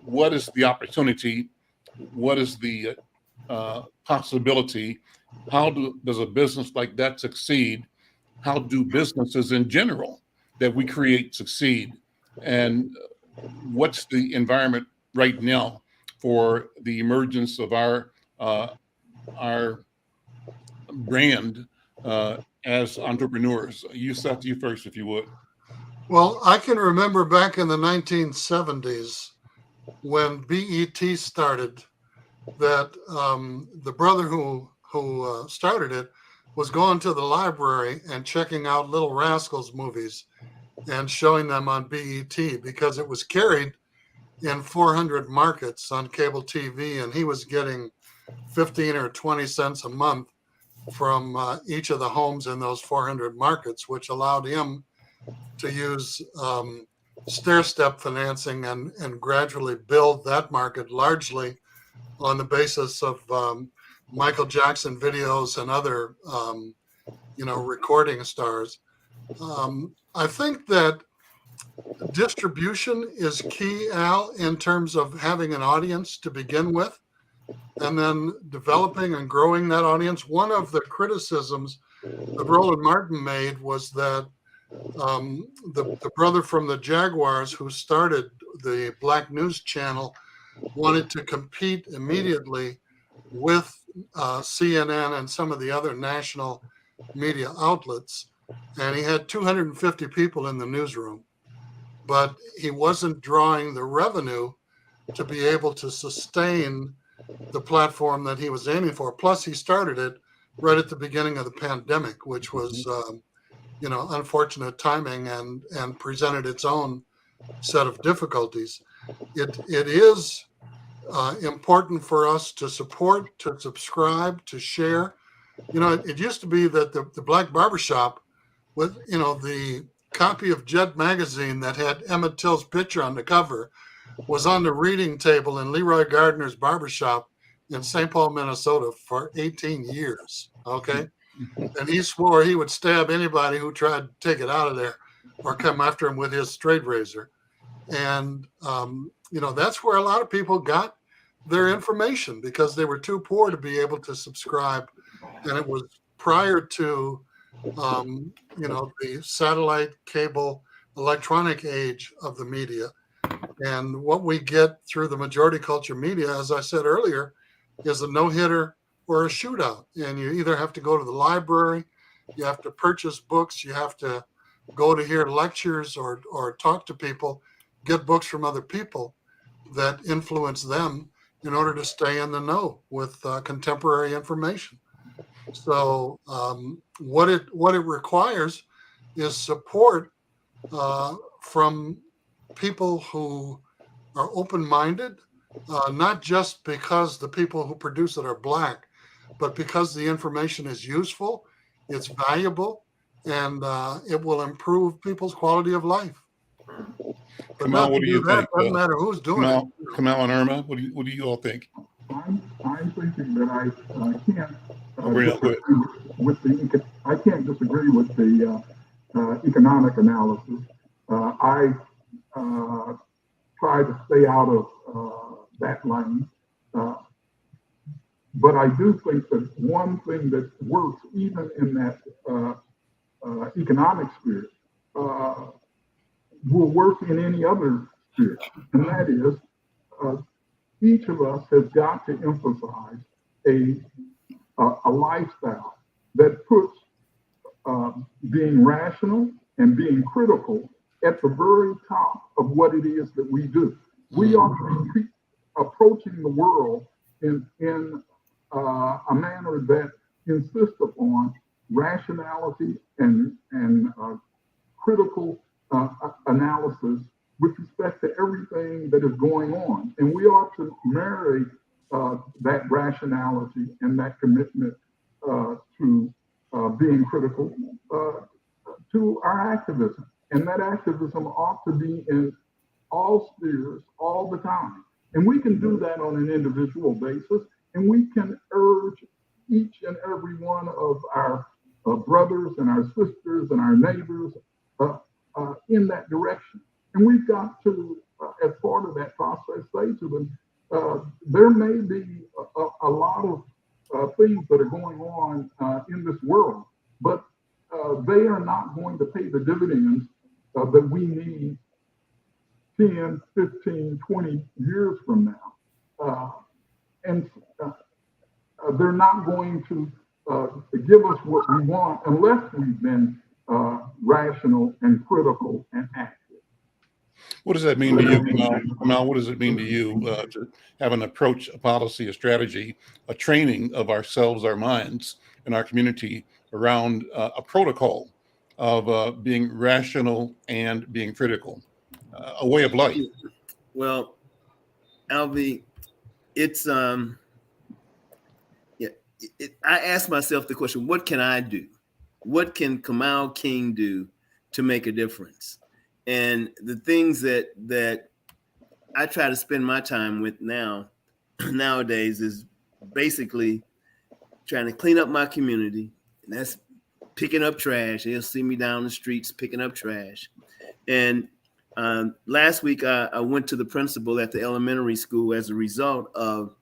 what is the opportunity? What is the possibility? How does a business like that succeed? How do businesses in general that we create succeed? And what's the environment right now for the emergence of our brand as entrepreneurs? Yusef, you first, if you would. Well, I can remember back in the 1970s when BET started, that the brother who started it was going to the library and checking out Little Rascals movies and showing them on BET because it was carried in 400 markets on cable TV, and he was getting 15 or 20 cents a month from each of the homes in those 400 markets, which allowed him to use stair-step financing and gradually build that market largely on the basis of Michael Jackson videos and other, recording stars. I think that distribution is key, Al, in terms of having an audience to begin with, and then developing and growing that audience. One of the criticisms that Roland Martin made was that the brother from the Jaguars who started the Black News Channel wanted to compete immediately with CNN and some of the other national media outlets. And he had 250 people in the newsroom, but he wasn't drawing the revenue to be able to sustain the platform that he was aiming for. Plus, he started it right at the beginning of the pandemic, which was, unfortunate timing and presented its own set of difficulties. It is important for us to support, to subscribe, to share. It used to be that the Black Barbershop with, the copy of Jet magazine that had Emmett Till's picture on the cover was on the reading table in Leroy Gardner's barbershop in St. Paul, Minnesota for 18 years. Okay. And he swore he would stab anybody who tried to take it out of there or come after him with his straight razor. And, that's where a lot of people got their information because they were too poor to be able to subscribe. And it was prior to, the satellite, cable, electronic age of the media. And what we get through the majority culture media, as I said earlier, is a no-hitter or a shootout. And you either have to go to the library, you have to purchase books, you have to go to hear lectures or talk to people, get books from other people that influence them in order to stay in the know with contemporary information. So what it requires is support from people who are open-minded, not just because the people who produce it are Black, but because the information is useful, it's valuable, and it will improve people's quality of life. But Kamau, not what to do you that, think? doesn't matter who's doing it. Kamau and Irma, what do you all think? I'm thinking that I can't Brenda, go ahead. I can't disagree with the economic analysis. I try to stay out of that lane. But I do think that one thing that works even in that economic sphere will work in any other sphere, and that is each of us has got to emphasize a lifestyle that puts being rational and being critical at the very top of what it is that we do. We ought to be approaching the world in a manner that insists upon rationality and critical analysis with respect to everything that is going on. And we ought to marry that rationality and that commitment to being critical to our activism. And that activism ought to be in all spheres all the time. And we can do that on an individual basis, and we can urge each and every one of our brothers and our sisters and our neighbors in that direction. And we've got to, as part of that process, say to them, there may be a lot of things that are going on in this world, but they are not going to pay the dividends that we need 10, 15, 20 years from now. And they're not going to give us what we want unless we've been rational and critical and active. What does that mean to you, Kamau? What does it mean to you to have an approach, a policy, a strategy, a training of ourselves, our minds, and our community around a protocol of being rational and being critical, a way of life? Well, Alvy, it's I ask myself the question: what can I do? What can Kamau King do to make a difference? And the things that I try to spend my time with nowadays is basically trying to clean up my community, and that's picking up trash. They'll see me down the streets picking up trash. And last week I went to the principal at the elementary school as a result of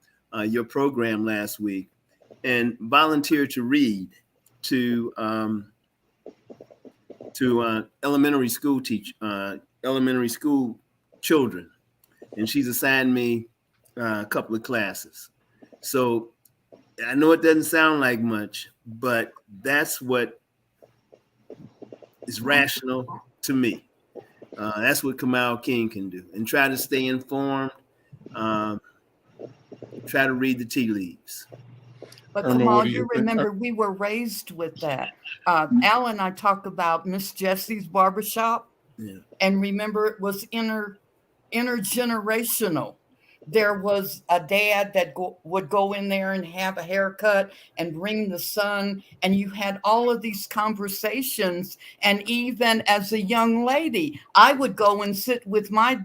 your program last week, and volunteered to read to elementary school children, and she's assigned me a couple of classes. So I know it doesn't sound like much, but that's what is rational to me. That's what Kamau King can do, and try to stay informed. Try to read the tea leaves. But Kamau, you remember we were raised with that. Al and I talk about Miss Jessie's barbershop, and remember it was intergenerational. There was a dad that would go in there and have a haircut and bring the son, and you had all of these conversations. And even as a young lady, I would go and sit with my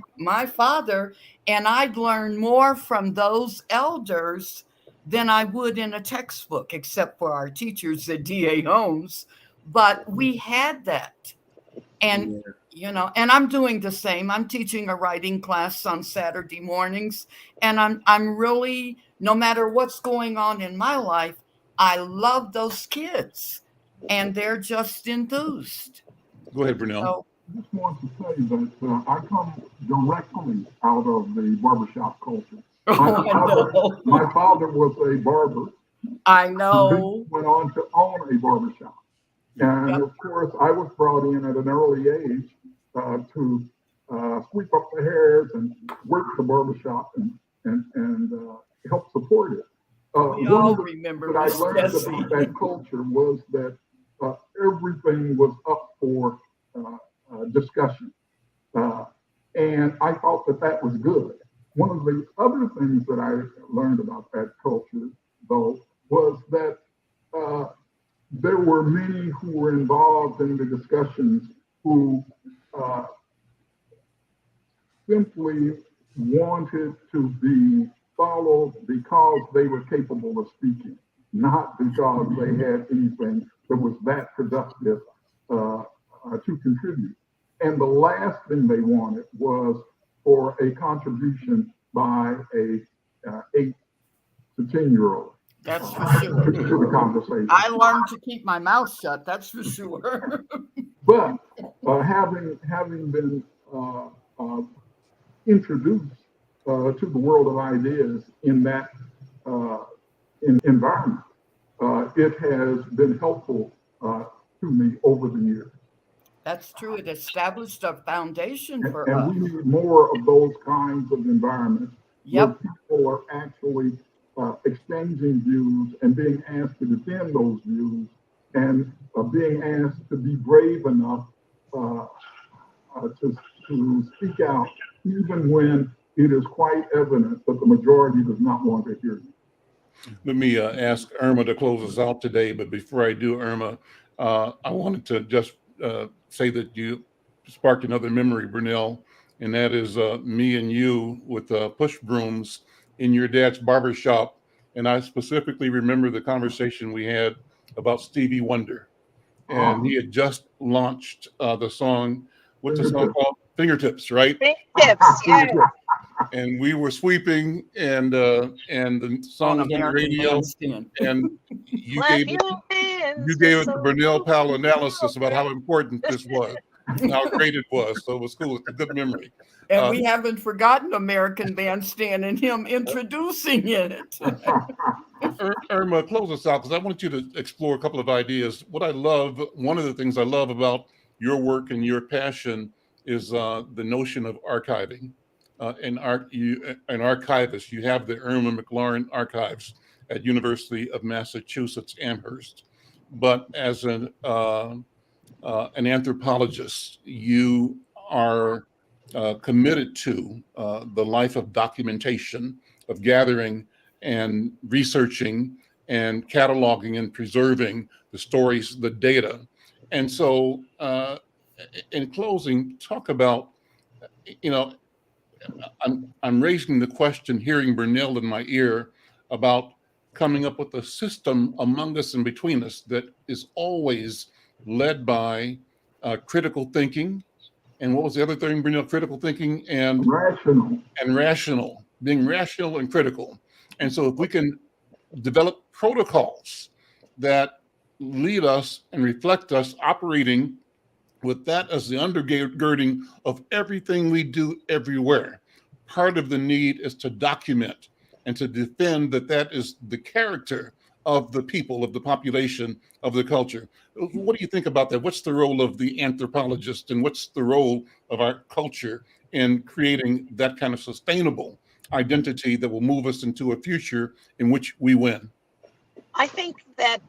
father, and I'd learn more from those elders than I would in a textbook, except for our teachers at D.A. Holmes. But we had that. And, and I'm doing the same. I'm teaching a writing class on Saturday mornings. And I'm really, no matter what's going on in my life, I love those kids. And they're just enthused. Go ahead, Burnele. So I just want to say that I come directly out of the barbershop culture. Oh, I know. My father was a barber. I He know. went on to own a barbershop. And Yep. of course, I was brought in at an early age to sweep up the hairs and work the barbershop and help support it. We One all of the remember things that I Miss learned Jessie. about that culture was that everything was up for discussion. And I thought that that was good. One of the other things that I learned about that culture, though, was that there were many who were involved in the discussions who simply wanted to be followed because they were capable of speaking, not because they had anything that was that productive to contribute. And the last thing they wanted was for a contribution by a 8 to 10-year-old. That's for sure. To the conversation. I learned to keep my mouth shut. That's for sure. But having been introduced to the world of ideas in that environment, it has been helpful to me over the years. That's true. It established a foundation for And us. we need more of those kinds of environments where Yep. people are actually exchanging views and being asked to defend those views and being asked to be brave enough to speak out, even when it is quite evident that the majority does not want to hear you. Let me ask Irma to close us out today. But before I do, Irma, I wanted to just say that you sparked another memory, Burnele, and that is me and you with push brooms in your dad's barbershop. And I specifically remember the conversation we had about Stevie Wonder. And he had just launched the song, what's the song called? Fingertips, right? Fingertips, yes. And we were sweeping, and the song was on the radio, and you gave it the Burnele Powell analysis about how important this was, how great it was. So it was cool. It's a good memory. And we haven't forgotten American Bandstand and him introducing it. Irma, close us out, because I want you to explore a couple of ideas. One of the things I love about your work and your passion is the notion of archiving. An archivist. You have the Irma McClaurin archives at University of Massachusetts Amherst. But as an anthropologist, you are committed to the life of documentation, of gathering and researching and cataloging and preserving the stories, the data. And so in closing, talk about, I'm raising the question, hearing Burnele in my ear, about coming up with a system among us and between us that is always led by critical thinking. And what was the other thing, Burnele? Critical thinking and rational, being rational and critical. And so if we can develop protocols that lead us and reflect us operating with that as the undergirding of everything we do everywhere. Part of the need is to document and to defend that is the character of the people, of the population, of the culture. What do you think about that? What's the role of the anthropologist, and what's the role of our culture in creating that kind of sustainable identity that will move us into a future in which we win? I think that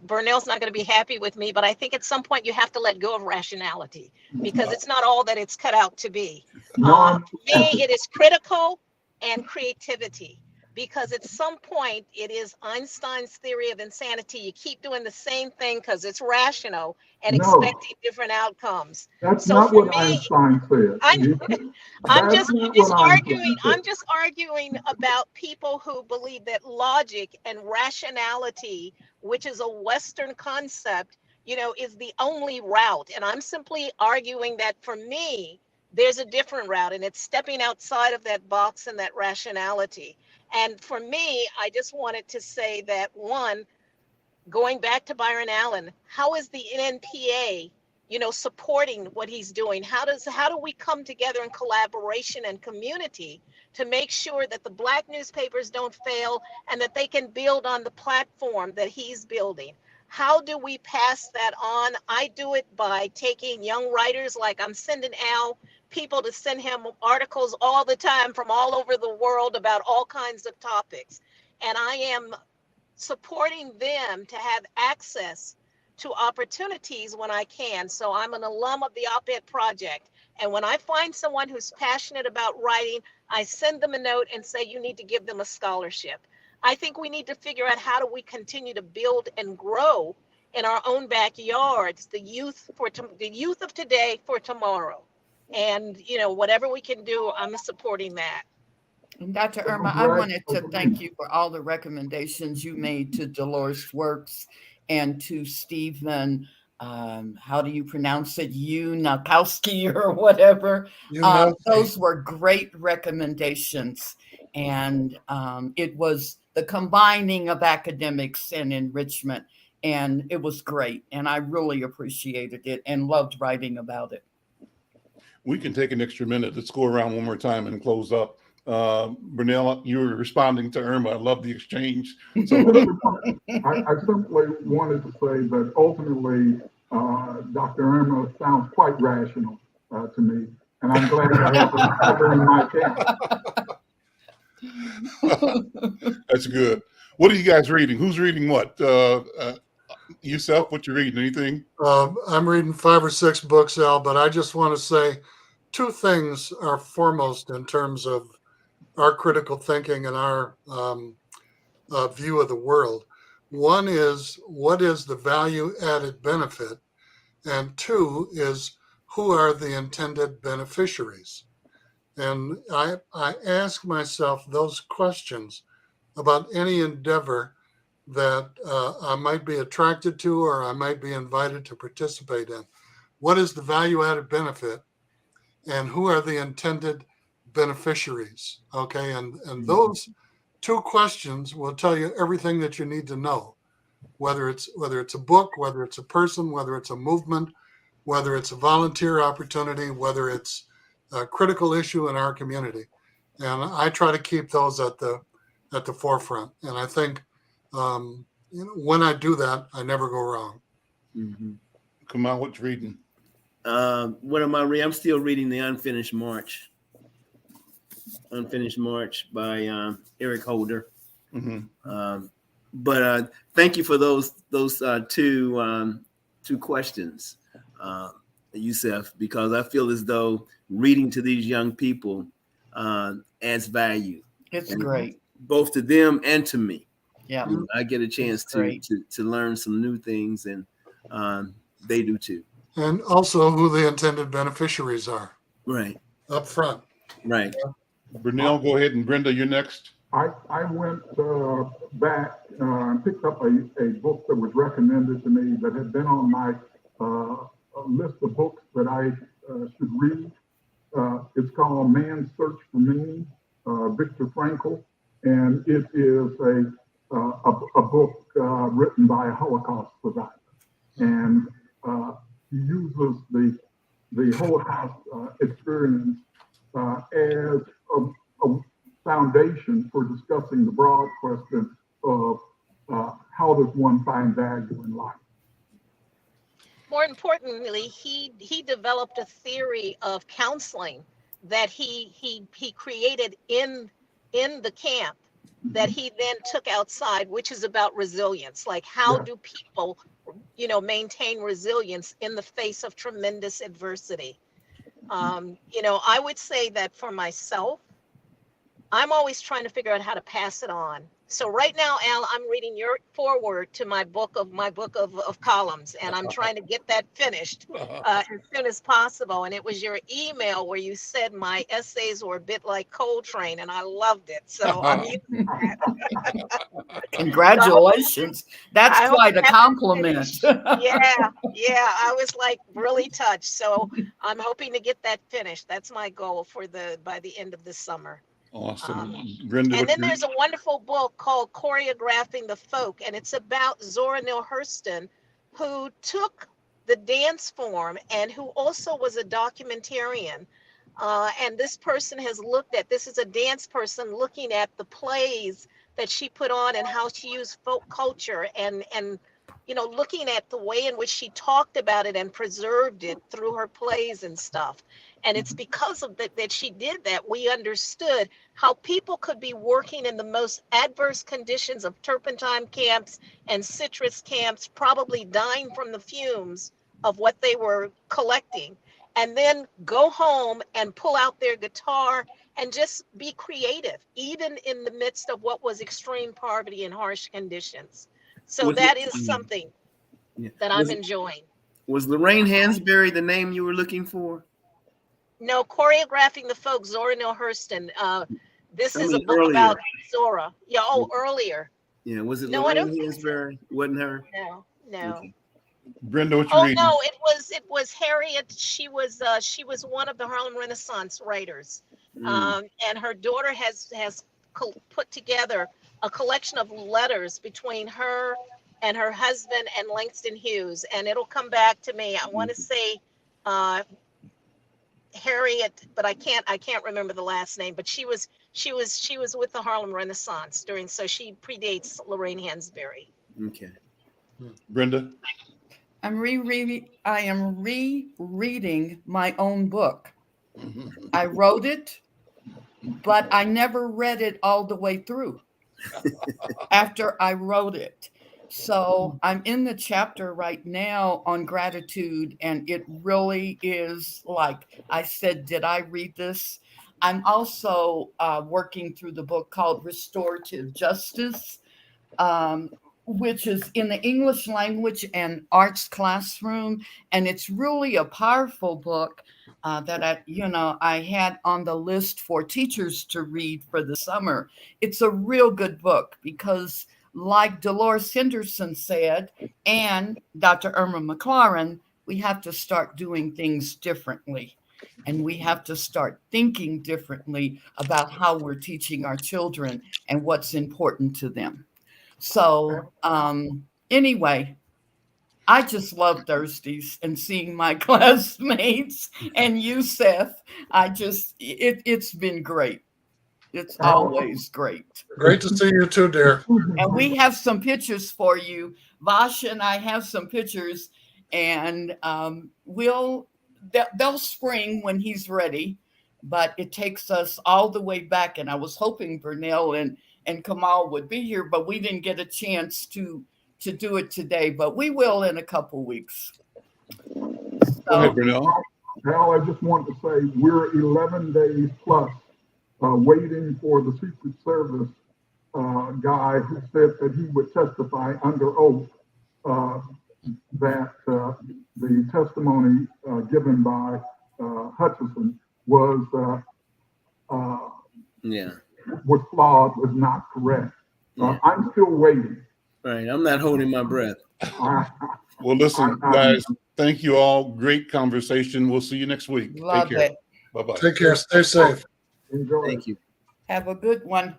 Burnele's not going to be happy with me, but I think at some point you have to let go of rationality, because it's not all that it's cut out to be. For me, it is critical and creativity, because at some point it is Einstein's theory of insanity. You keep doing the same thing because it's rational and expecting different outcomes. That's not what Einstein said. I'm just arguing about people who believe that logic and rationality, which is a Western concept, is the only route. And I'm simply arguing that for me, there's a different route, and it's stepping outside of that box and that rationality. And for me, I just wanted to say that, one, going back to Byron Allen, how is the NNPA supporting what he's doing? How do we come together in collaboration and community to make sure that the Black newspapers don't fail and that they can build on the platform that he's building? How do we pass that on? I do it by taking young writers, like I'm sending Al people to send him articles all the time from all over the world about all kinds of topics. And I am supporting them to have access to opportunities when I can. So I'm an alum of the Op-Ed Project. And when I find someone who's passionate about writing, I send them a note and say, you need to give them a scholarship. I think we need to figure out how do we continue to build and grow in our own backyards, the youth of today for tomorrow. And, whatever we can do, I'm supporting that. And Dr. Irma, I wanted to thank you for all the recommendations you made to Dolores Works and to Stephen, how do you pronounce it? Nakowski or whatever. Those were great recommendations. And it was the combining of academics and enrichment. And it was great. And I really appreciated it and loved writing about it. We can take an extra minute. Let's go around one more time and close up. Burnele, you were responding to Irma. I love the exchange. So I simply wanted to say that ultimately, Dr. Irma sounds quite rational to me, and I'm glad to have her in my camp. That's good. What are you guys reading? Who's reading what? Yusef, what you reading? Anything? I'm reading 5 or 6 books, Al, but I just want to say 2 things are foremost in terms of our critical thinking and our view of the world. One is, what is the value added benefit? And 2 is, who are the intended beneficiaries? And I ask myself those questions about any endeavor that I might be attracted to or I might be invited to participate in. What is the value added benefit? And who are the intended beneficiaries? Okay, and those 2 questions will tell you everything that you need to know, whether it's a book, whether it's a person, whether it's a movement, whether it's a volunteer opportunity, whether it's a critical issue in our community. And I try to keep those at the forefront. And I think when I do that, I never go wrong. Mm-hmm. Kamau, what you reading? What am I reading? I'm still reading The Unfinished March by Eric Holder. Mm-hmm. But thank you for those 2 questions, Yusef, because I feel as though reading to these young people adds value. It's great. Both to them and to me. Yeah. I get a chance to learn some new things, and they do too. And also who the intended beneficiaries are. Right. Up front. Right. Burnele, go ahead, and Brenda, you're next. I went back and picked up a book that was recommended to me that had been on my list of books that I should read. It's called Man's Search for Meaning, Viktor Frankl, and it is a book written by a Holocaust survivor, and he uses the Holocaust experience as a foundation for discussing the broad question of how does one find value in life. More importantly, he developed a theory of counseling that he created in the camp that he then took outside, which is about resilience. Like, how do people, maintain resilience in the face of tremendous adversity? I would say that for myself, I'm always trying to figure out how to pass it on. So right now, Al, I'm reading your foreword to my book of columns, and I'm trying to get that finished as soon as possible. And it was your email where you said my essays were a bit like Coltrane, and I loved it. So I'm using that. Congratulations. That's quite a compliment. Yeah. I was like really touched. So I'm hoping to get that finished. That's my goal by the end of this summer. Awesome. Brenda, and then there's a wonderful book called Choreographing the Folk, and it's about Zora Neale Hurston, who took the dance form and who also was a documentarian. And this person has looked at, this is a dance person looking at the plays that she put on and how she used folk culture and looking at the way in which she talked about it and preserved it through her plays and stuff. And it's because of that she did that, we understood how people could be working in the most adverse conditions of turpentine camps and citrus camps, probably dying from the fumes of what they were collecting, and then go home and pull out their guitar and just be creative, even in the midst of what was extreme poverty and harsh conditions. So that is something that I'm enjoying. Was Lorraine Hansberry the name you were looking for? No, choreographing the folk, Zora Neale Hurston. This is a book earlier. about Zora. Yeah, earlier. Yeah, was it No, I don't Lorraine think so. Hansberry? Wasn't her? No. Okay. Brenda, what you Oh reading? no, it was Harriet. She was one of the Harlem Renaissance writers, and her daughter has put together a collection of letters between her and her husband and Langston Hughes, and it'll come back to me. I want to say Harriet, but I can't remember the last name. But she was with the Harlem Renaissance so she predates Lorraine Hansberry. Okay. Brenda? I am rereading my own book. I wrote it, but I never read it all the way through after I wrote it. So I'm in the chapter right now on gratitude, and it really is like I said, did I read this? I'm also working through the book called Restorative Justice, which is in the English language and arts classroom. And it's really a powerful book that I had on the list for teachers to read for the summer. It's a real good book because, like Dolores Henderson said, and Dr. Irma McClaurin, we have to start doing things differently. And we have to start thinking differently about how we're teaching our children and what's important to them. So anyway, I just love Thursdays and seeing my classmates and Yusef. It's been great. It's always great. Great to see you too, dear. And we have some pictures for you. Vash and I have some pictures, and they'll spring when he's ready, but it takes us all the way back. And I was hoping Burnele and Kamau would be here, but we didn't get a chance to do it today, but we will in a couple weeks. Go ahead, Burnele. Al, I just wanted to say we're 11 days plus waiting for the Secret Service guy who said that he would testify under oath that the testimony given by Hutchison was flawed, was not correct. I'm still waiting. Right, I'm not holding my breath. Well, listen, guys, thank you all. Great conversation. We'll see you next week. Love Take care. it. Bye-bye. Take care. Stay safe. Enjoy. Thank you. Have a good one.